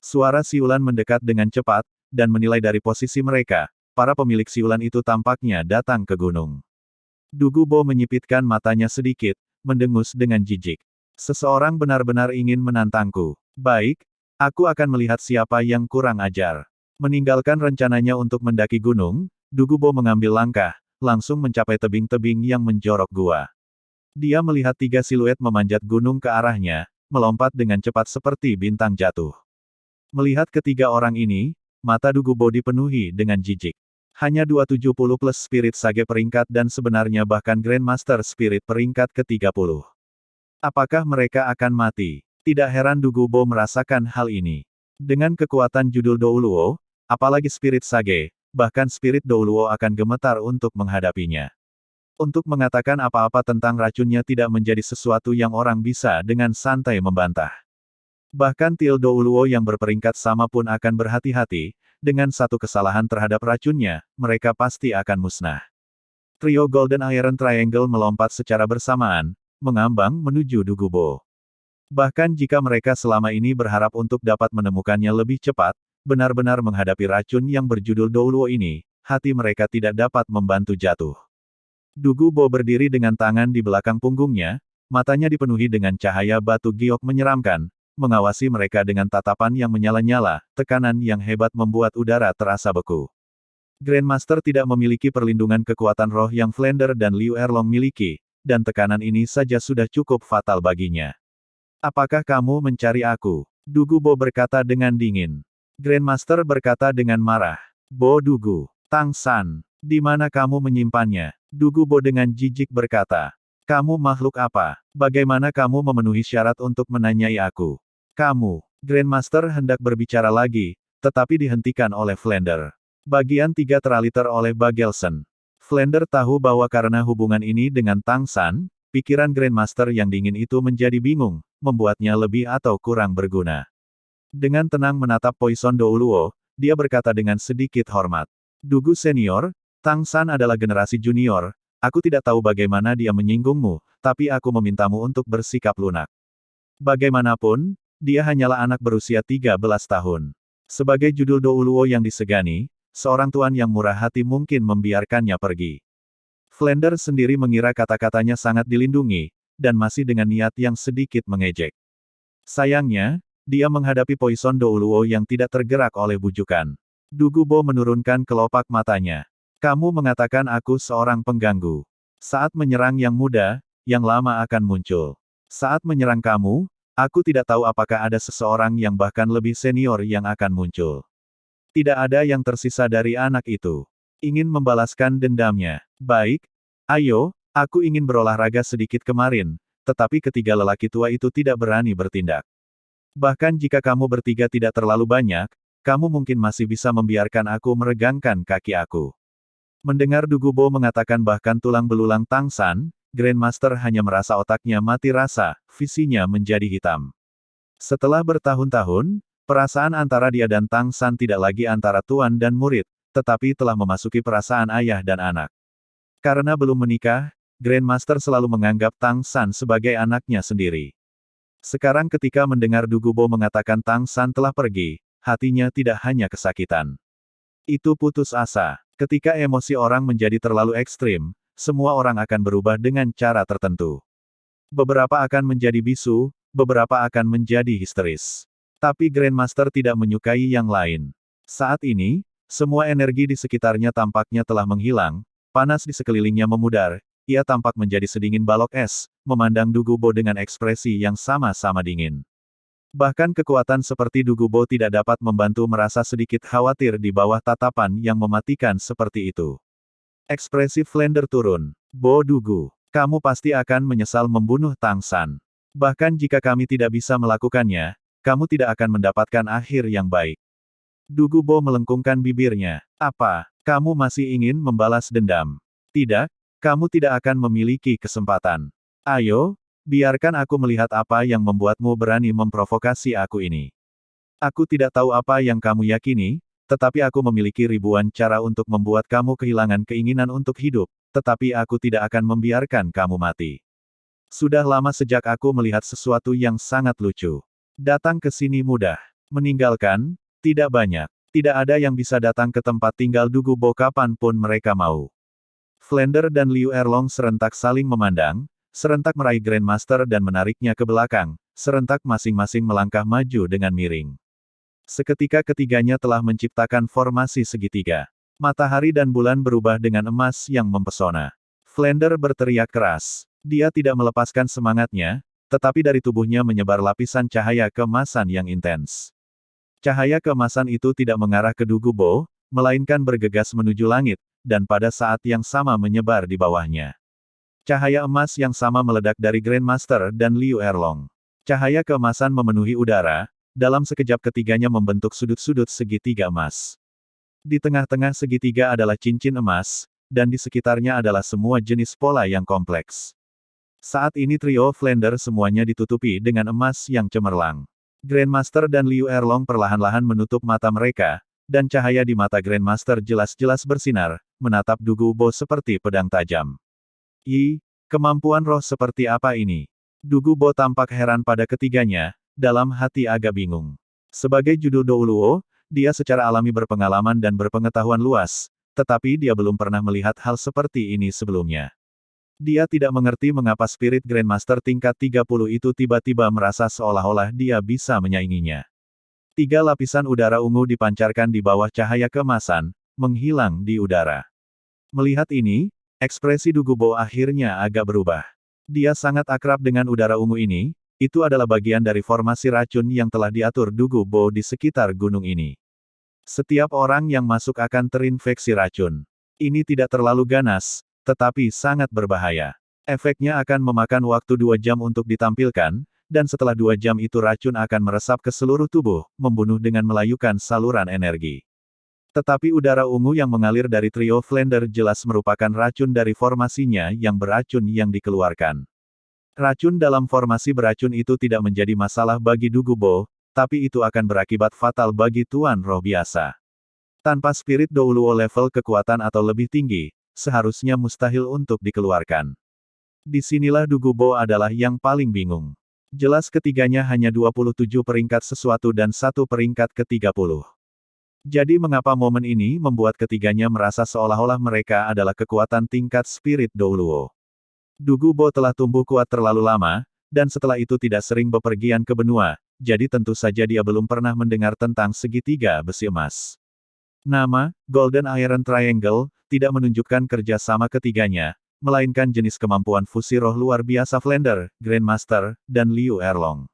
Suara siulan mendekat dengan cepat, dan menilai dari posisi mereka, para pemilik siulan itu tampaknya datang ke gunung. Dugubo menyipitkan matanya sedikit, mendengus dengan jijik. Seseorang benar-benar ingin menantangku. Baik, aku akan melihat siapa yang kurang ajar. Meninggalkan rencananya untuk mendaki gunung, Dugubo mengambil langkah, langsung mencapai tebing-tebing yang menjorok gua. Dia melihat 3 siluet memanjat gunung ke arahnya, melompat dengan cepat seperti bintang jatuh. Melihat ketiga orang ini, mata Dugubo dipenuhi dengan jijik. Hanya 270 plus Spirit Sage peringkat dan sebenarnya bahkan Grandmaster Spirit peringkat ke-30. Apakah mereka akan mati? Tidak heran Dugubo merasakan hal ini. Dengan kekuatan judul Douluo, apalagi Spirit Sage, bahkan Spirit Douluo akan gemetar untuk menghadapinya. Untuk mengatakan apa-apa tentang racunnya tidak menjadi sesuatu yang orang bisa dengan santai membantah. Bahkan Til Douluo yang berperingkat sama pun akan berhati-hati, dengan satu kesalahan terhadap racunnya, mereka pasti akan musnah. Trio Golden Iron Triangle melompat secara bersamaan, mengambang menuju Dugubo. Bahkan jika mereka selama ini berharap untuk dapat menemukannya lebih cepat, benar-benar menghadapi racun yang berjudul Douluo ini, hati mereka tidak dapat membantu jatuh. Dugu Bo berdiri dengan tangan di belakang punggungnya, matanya dipenuhi dengan cahaya batu giok menyeramkan, mengawasi mereka dengan tatapan yang menyala-nyala, tekanan yang hebat membuat udara terasa beku. Grandmaster tidak memiliki perlindungan kekuatan roh yang Flander dan Liu Erlong miliki, dan tekanan ini saja sudah cukup fatal baginya. Apakah kamu mencari aku? Dugu Bo berkata dengan dingin. Grandmaster berkata dengan marah. Bo Dugu, Tang San, di mana kamu menyimpannya? Dugu Bo dengan jijik berkata. Kamu makhluk apa? Bagaimana kamu memenuhi syarat untuk menanyai aku? Kamu, Grandmaster hendak berbicara lagi, tetapi dihentikan oleh Flander. Bagian 3 teraliter oleh Bagelson. Flander tahu bahwa karena hubungan ini dengan Tang San, pikiran Grandmaster yang dingin itu menjadi bingung, membuatnya lebih atau kurang berguna. Dengan tenang menatap Poison Douluo, dia berkata dengan sedikit hormat. Dugu senior, Tang San adalah generasi junior, aku tidak tahu bagaimana dia menyinggungmu, tapi aku memintamu untuk bersikap lunak. Bagaimanapun, dia hanyalah anak berusia 13 tahun. Sebagai judul Douluo yang disegani, seorang tuan yang murah hati mungkin membiarkannya pergi. Flander sendiri mengira kata-katanya sangat dilindungi, dan masih dengan niat yang sedikit mengejek. Sayangnya, dia menghadapi Poison Douluo yang tidak tergerak oleh bujukan. Dugu Bo menurunkan kelopak matanya. Kamu mengatakan aku seorang pengganggu. Saat menyerang yang muda, yang lama akan muncul. Saat menyerang kamu, aku tidak tahu apakah ada seseorang yang bahkan lebih senior yang akan muncul. Tidak ada yang tersisa dari anak itu. Ingin membalaskan dendamnya. Baik, ayo, aku ingin berolahraga sedikit kemarin, tetapi ketiga lelaki tua itu tidak berani bertindak. Bahkan jika kamu bertiga tidak terlalu banyak, kamu mungkin masih bisa membiarkan aku meregangkan kaki aku. Mendengar Dugu Bo mengatakan bahkan tulang belulang Tang San, Grandmaster hanya merasa otaknya mati rasa, visinya menjadi hitam. Setelah bertahun-tahun, perasaan antara dia dan Tang San tidak lagi antara tuan dan murid, tetapi telah memasuki perasaan ayah dan anak. Karena belum menikah, Grandmaster selalu menganggap Tang San sebagai anaknya sendiri. Sekarang ketika mendengar Dugu Bo mengatakan Tang San telah pergi, hatinya tidak hanya kesakitan. Itu putus asa. Ketika emosi orang menjadi terlalu ekstrim, semua orang akan berubah dengan cara tertentu. Beberapa akan menjadi bisu, beberapa akan menjadi histeris. Tapi Grandmaster tidak menyukai yang lain. Saat ini, semua energi di sekitarnya tampaknya telah menghilang, panas di sekelilingnya memudar, ia tampak menjadi sedingin balok es, memandang Dugu Bo dengan ekspresi yang sama-sama dingin. Bahkan kekuatan seperti Dugu Bo tidak dapat membantu merasa sedikit khawatir di bawah tatapan yang mematikan seperti itu. Ekspresi Flander turun. Bo Dugu, kamu pasti akan menyesal membunuh Tang San. Bahkan jika kami tidak bisa melakukannya, kamu tidak akan mendapatkan akhir yang baik. Dugu Bo melengkungkan bibirnya. Apa, kamu masih ingin membalas dendam? Tidak, kamu tidak akan memiliki kesempatan. Ayo, biarkan aku melihat apa yang membuatmu berani memprovokasi aku ini. Aku tidak tahu apa yang kamu yakini, tetapi aku memiliki ribuan cara untuk membuat kamu kehilangan keinginan untuk hidup, tetapi aku tidak akan membiarkan kamu mati. Sudah lama sejak aku melihat sesuatu yang sangat lucu. Datang ke sini mudah. Meninggalkan, tidak banyak. Tidak ada yang bisa datang ke tempat tinggal Dugu Bo kapanpun mereka mau. Flander dan Liu Erlong serentak saling memandang, serentak meraih Grandmaster dan menariknya ke belakang, serentak masing-masing melangkah maju dengan miring. Seketika ketiganya telah menciptakan formasi segitiga. Matahari dan bulan berubah dengan emas yang mempesona. Flander berteriak keras. Dia tidak melepaskan semangatnya, tetapi dari tubuhnya menyebar lapisan cahaya keemasan yang intens. Cahaya keemasan itu tidak mengarah ke Dugu Bo, melainkan bergegas menuju langit, dan pada saat yang sama menyebar di bawahnya. Cahaya emas yang sama meledak dari Grandmaster dan Liu Erlong. Cahaya keemasan memenuhi udara, dalam sekejap ketiganya membentuk sudut-sudut segitiga emas. Di tengah-tengah segitiga adalah cincin emas, dan di sekitarnya adalah semua jenis pola yang kompleks. Saat ini trio Flander semuanya ditutupi dengan emas yang cemerlang. Grandmaster dan Liu Erlong perlahan-lahan menutup mata mereka, dan cahaya di mata Grandmaster jelas-jelas bersinar, menatap Dugu Bo seperti pedang tajam. Kemampuan roh seperti apa ini? Dugu Bo tampak heran pada ketiganya, dalam hati agak bingung. Sebagai judul Douluo, dia secara alami berpengalaman dan berpengetahuan luas, tetapi dia belum pernah melihat hal seperti ini sebelumnya. Dia tidak mengerti mengapa Spirit Grandmaster tingkat 30 itu tiba-tiba merasa seolah-olah dia bisa menyainginya. 3 lapisan udara ungu dipancarkan di bawah cahaya keemasan, menghilang di udara. Melihat ini, ekspresi Dugubo akhirnya agak berubah. Dia sangat akrab dengan udara ungu ini, itu adalah bagian dari formasi racun yang telah diatur Dugubo di sekitar gunung ini. Setiap orang yang masuk akan terinfeksi racun. Ini tidak terlalu ganas, tetapi sangat berbahaya. Efeknya akan memakan waktu 2 jam untuk ditampilkan, dan setelah 2 jam itu racun akan meresap ke seluruh tubuh, membunuh dengan melayukan saluran energi. Tetapi udara ungu yang mengalir dari trio Flender jelas merupakan racun dari formasinya yang beracun yang dikeluarkan. Racun dalam formasi beracun itu tidak menjadi masalah bagi Dugubo, tapi itu akan berakibat fatal bagi Tuan Roh biasa. Tanpa Spirit Douluo level kekuatan atau lebih tinggi, seharusnya mustahil untuk dikeluarkan. Disinilah Dugubo adalah yang paling bingung. Jelas ketiganya hanya 27 peringkat sesuatu dan 1 peringkat ke-30. Jadi mengapa momen ini membuat ketiganya merasa seolah-olah mereka adalah kekuatan tingkat Spirit Douluo. Dugubo telah tumbuh kuat terlalu lama, dan setelah itu tidak sering bepergian ke benua, jadi tentu saja dia belum pernah mendengar tentang segitiga besi emas. Nama, Golden Iron Triangle, tidak menunjukkan kerja sama ketiganya, melainkan jenis kemampuan fusi roh luar biasa Flender, Grandmaster, dan Liu Erlong.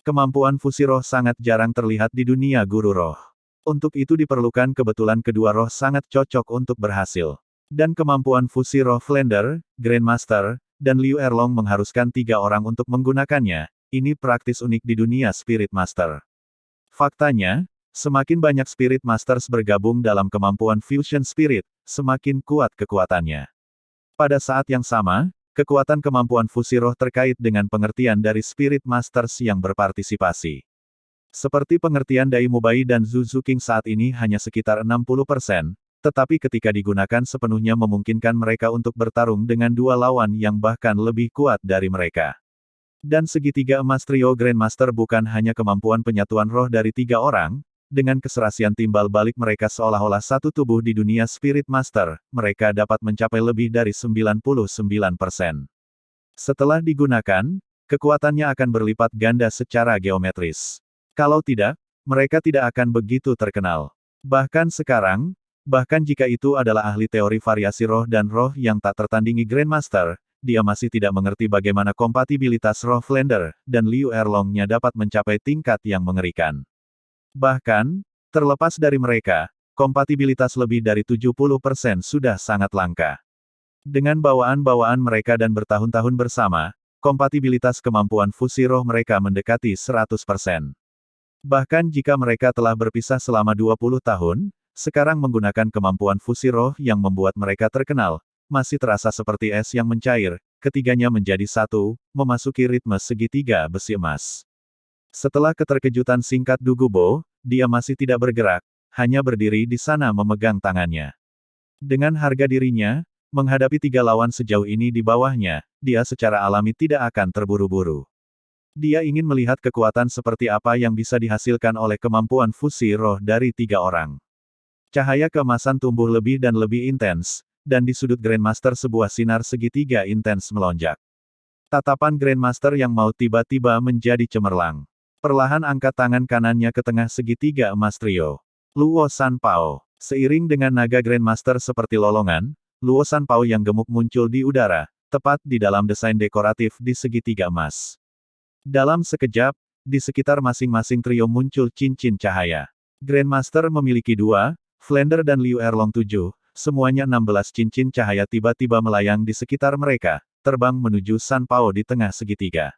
Kemampuan fusi roh sangat jarang terlihat di dunia guru roh. Untuk itu diperlukan kebetulan kedua roh sangat cocok untuk berhasil. Dan kemampuan fusi roh Flender, Grandmaster, dan Liu Erlong mengharuskan 3 orang untuk menggunakannya. Ini praktis unik di dunia Spirit Master. Faktanya, semakin banyak Spirit Masters bergabung dalam kemampuan Fusion Spirit, semakin kuat kekuatannya. Pada saat yang sama, kekuatan kemampuan fusi roh terkait dengan pengertian dari Spirit Masters yang berpartisipasi. Seperti pengertian Dai Mubai dan Zuzu King saat ini hanya sekitar 60%, tetapi ketika digunakan sepenuhnya memungkinkan mereka untuk bertarung dengan 2 lawan yang bahkan lebih kuat dari mereka. Dan segitiga emas trio Grandmaster bukan hanya kemampuan penyatuan roh dari 3 orang, dengan keserasian timbal balik mereka seolah-olah satu tubuh di dunia Spirit Master, mereka dapat mencapai lebih dari 99%. Setelah digunakan, kekuatannya akan berlipat ganda secara geometris. Kalau tidak, mereka tidak akan begitu terkenal. Bahkan sekarang, bahkan jika itu adalah ahli teori variasi roh dan roh yang tak tertandingi Grandmaster, dia masih tidak mengerti bagaimana kompatibilitas roh Flender, dan Liu Erlongnya dapat mencapai tingkat yang mengerikan. Bahkan, terlepas dari mereka, kompatibilitas lebih dari 70% sudah sangat langka. Dengan bawaan-bawaan mereka dan bertahun-tahun bersama, kompatibilitas kemampuan fusi roh mereka mendekati 100%. Bahkan jika mereka telah berpisah selama 20 tahun, sekarang menggunakan kemampuan fusi roh yang membuat mereka terkenal, masih terasa seperti es yang mencair, ketiganya menjadi satu, memasuki ritme segitiga besi emas. Setelah keterkejutan singkat Dugubo, dia masih tidak bergerak, hanya berdiri di sana memegang tangannya. Dengan harga dirinya, menghadapi 3 lawan sejauh ini di bawahnya, dia secara alami tidak akan terburu-buru. Dia ingin melihat kekuatan seperti apa yang bisa dihasilkan oleh kemampuan fusi roh dari 3 orang. Cahaya keemasan tumbuh lebih dan lebih intens, dan di sudut Grandmaster sebuah sinar segitiga intens melonjak. Tatapan Grandmaster yang mau tiba-tiba menjadi cemerlang. Perlahan angkat tangan kanannya ke tengah segitiga emas trio. Luo Sanpao. Seiring dengan naga Grandmaster seperti lolongan, Luo Sanpao yang gemuk muncul di udara, tepat di dalam desain dekoratif di segitiga emas. Dalam sekejap, di sekitar masing-masing trio muncul cincin cahaya. Grandmaster memiliki 2, Flender dan Liu Erlong 7, semuanya 16 cincin cahaya tiba-tiba melayang di sekitar mereka, terbang menuju Sanpao di tengah segitiga.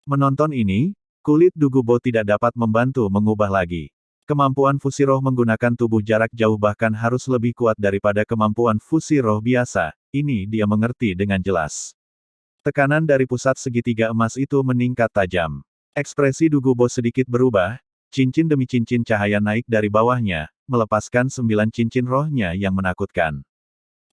Menonton ini, kulit Dugubo tidak dapat membantu mengubah lagi. Kemampuan fusi roh menggunakan tubuh jarak jauh bahkan harus lebih kuat daripada kemampuan fusi roh biasa, ini dia mengerti dengan jelas. Tekanan dari pusat segitiga emas itu meningkat tajam. Ekspresi Dugubo sedikit berubah, cincin demi cincin cahaya naik dari bawahnya, melepaskan 9 cincin rohnya yang menakutkan.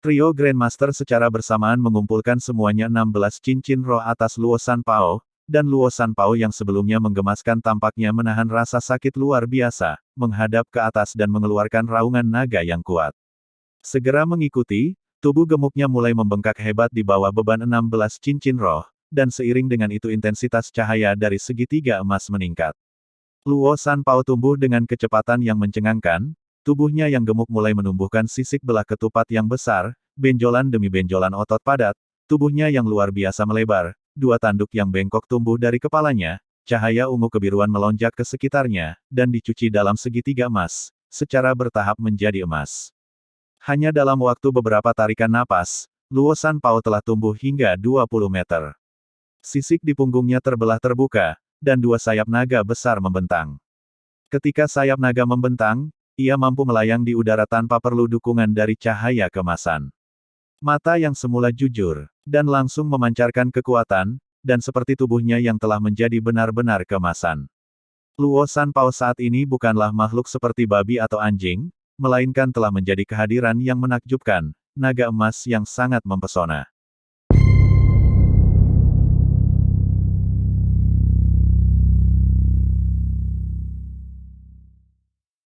Trio Grandmaster secara bersamaan mengumpulkan semuanya 16 cincin roh atas Luo Sanpao, dan Luo Sanpao yang sebelumnya menggemaskan tampaknya menahan rasa sakit luar biasa, menghadap ke atas dan mengeluarkan raungan naga yang kuat. Segera mengikuti, Tubuh gemuknya mulai membengkak hebat di bawah beban 16 cincin roh, dan seiring dengan itu intensitas cahaya dari segitiga emas meningkat. Luo Sanpao tumbuh dengan kecepatan yang mencengangkan, tubuhnya yang gemuk mulai menumbuhkan sisik belah ketupat yang besar, benjolan demi benjolan otot padat, tubuhnya yang luar biasa melebar, dua tanduk yang bengkok tumbuh dari kepalanya, cahaya ungu kebiruan melonjak ke sekitarnya, dan dicuci dalam segitiga emas, secara bertahap menjadi emas. Hanya dalam waktu beberapa tarikan napas, Luo Sanpao telah tumbuh hingga 20 meter. Sisik di punggungnya terbelah terbuka, dan dua sayap naga besar membentang. Ketika sayap naga membentang, ia mampu melayang di udara tanpa perlu dukungan dari cahaya kemasan. Mata yang semula jujur, dan langsung memancarkan kekuatan, dan seperti tubuhnya yang telah menjadi benar-benar kemasan. Luo Sanpao saat ini bukanlah makhluk seperti babi atau anjing, melainkan telah menjadi kehadiran yang menakjubkan, naga emas yang sangat mempesona.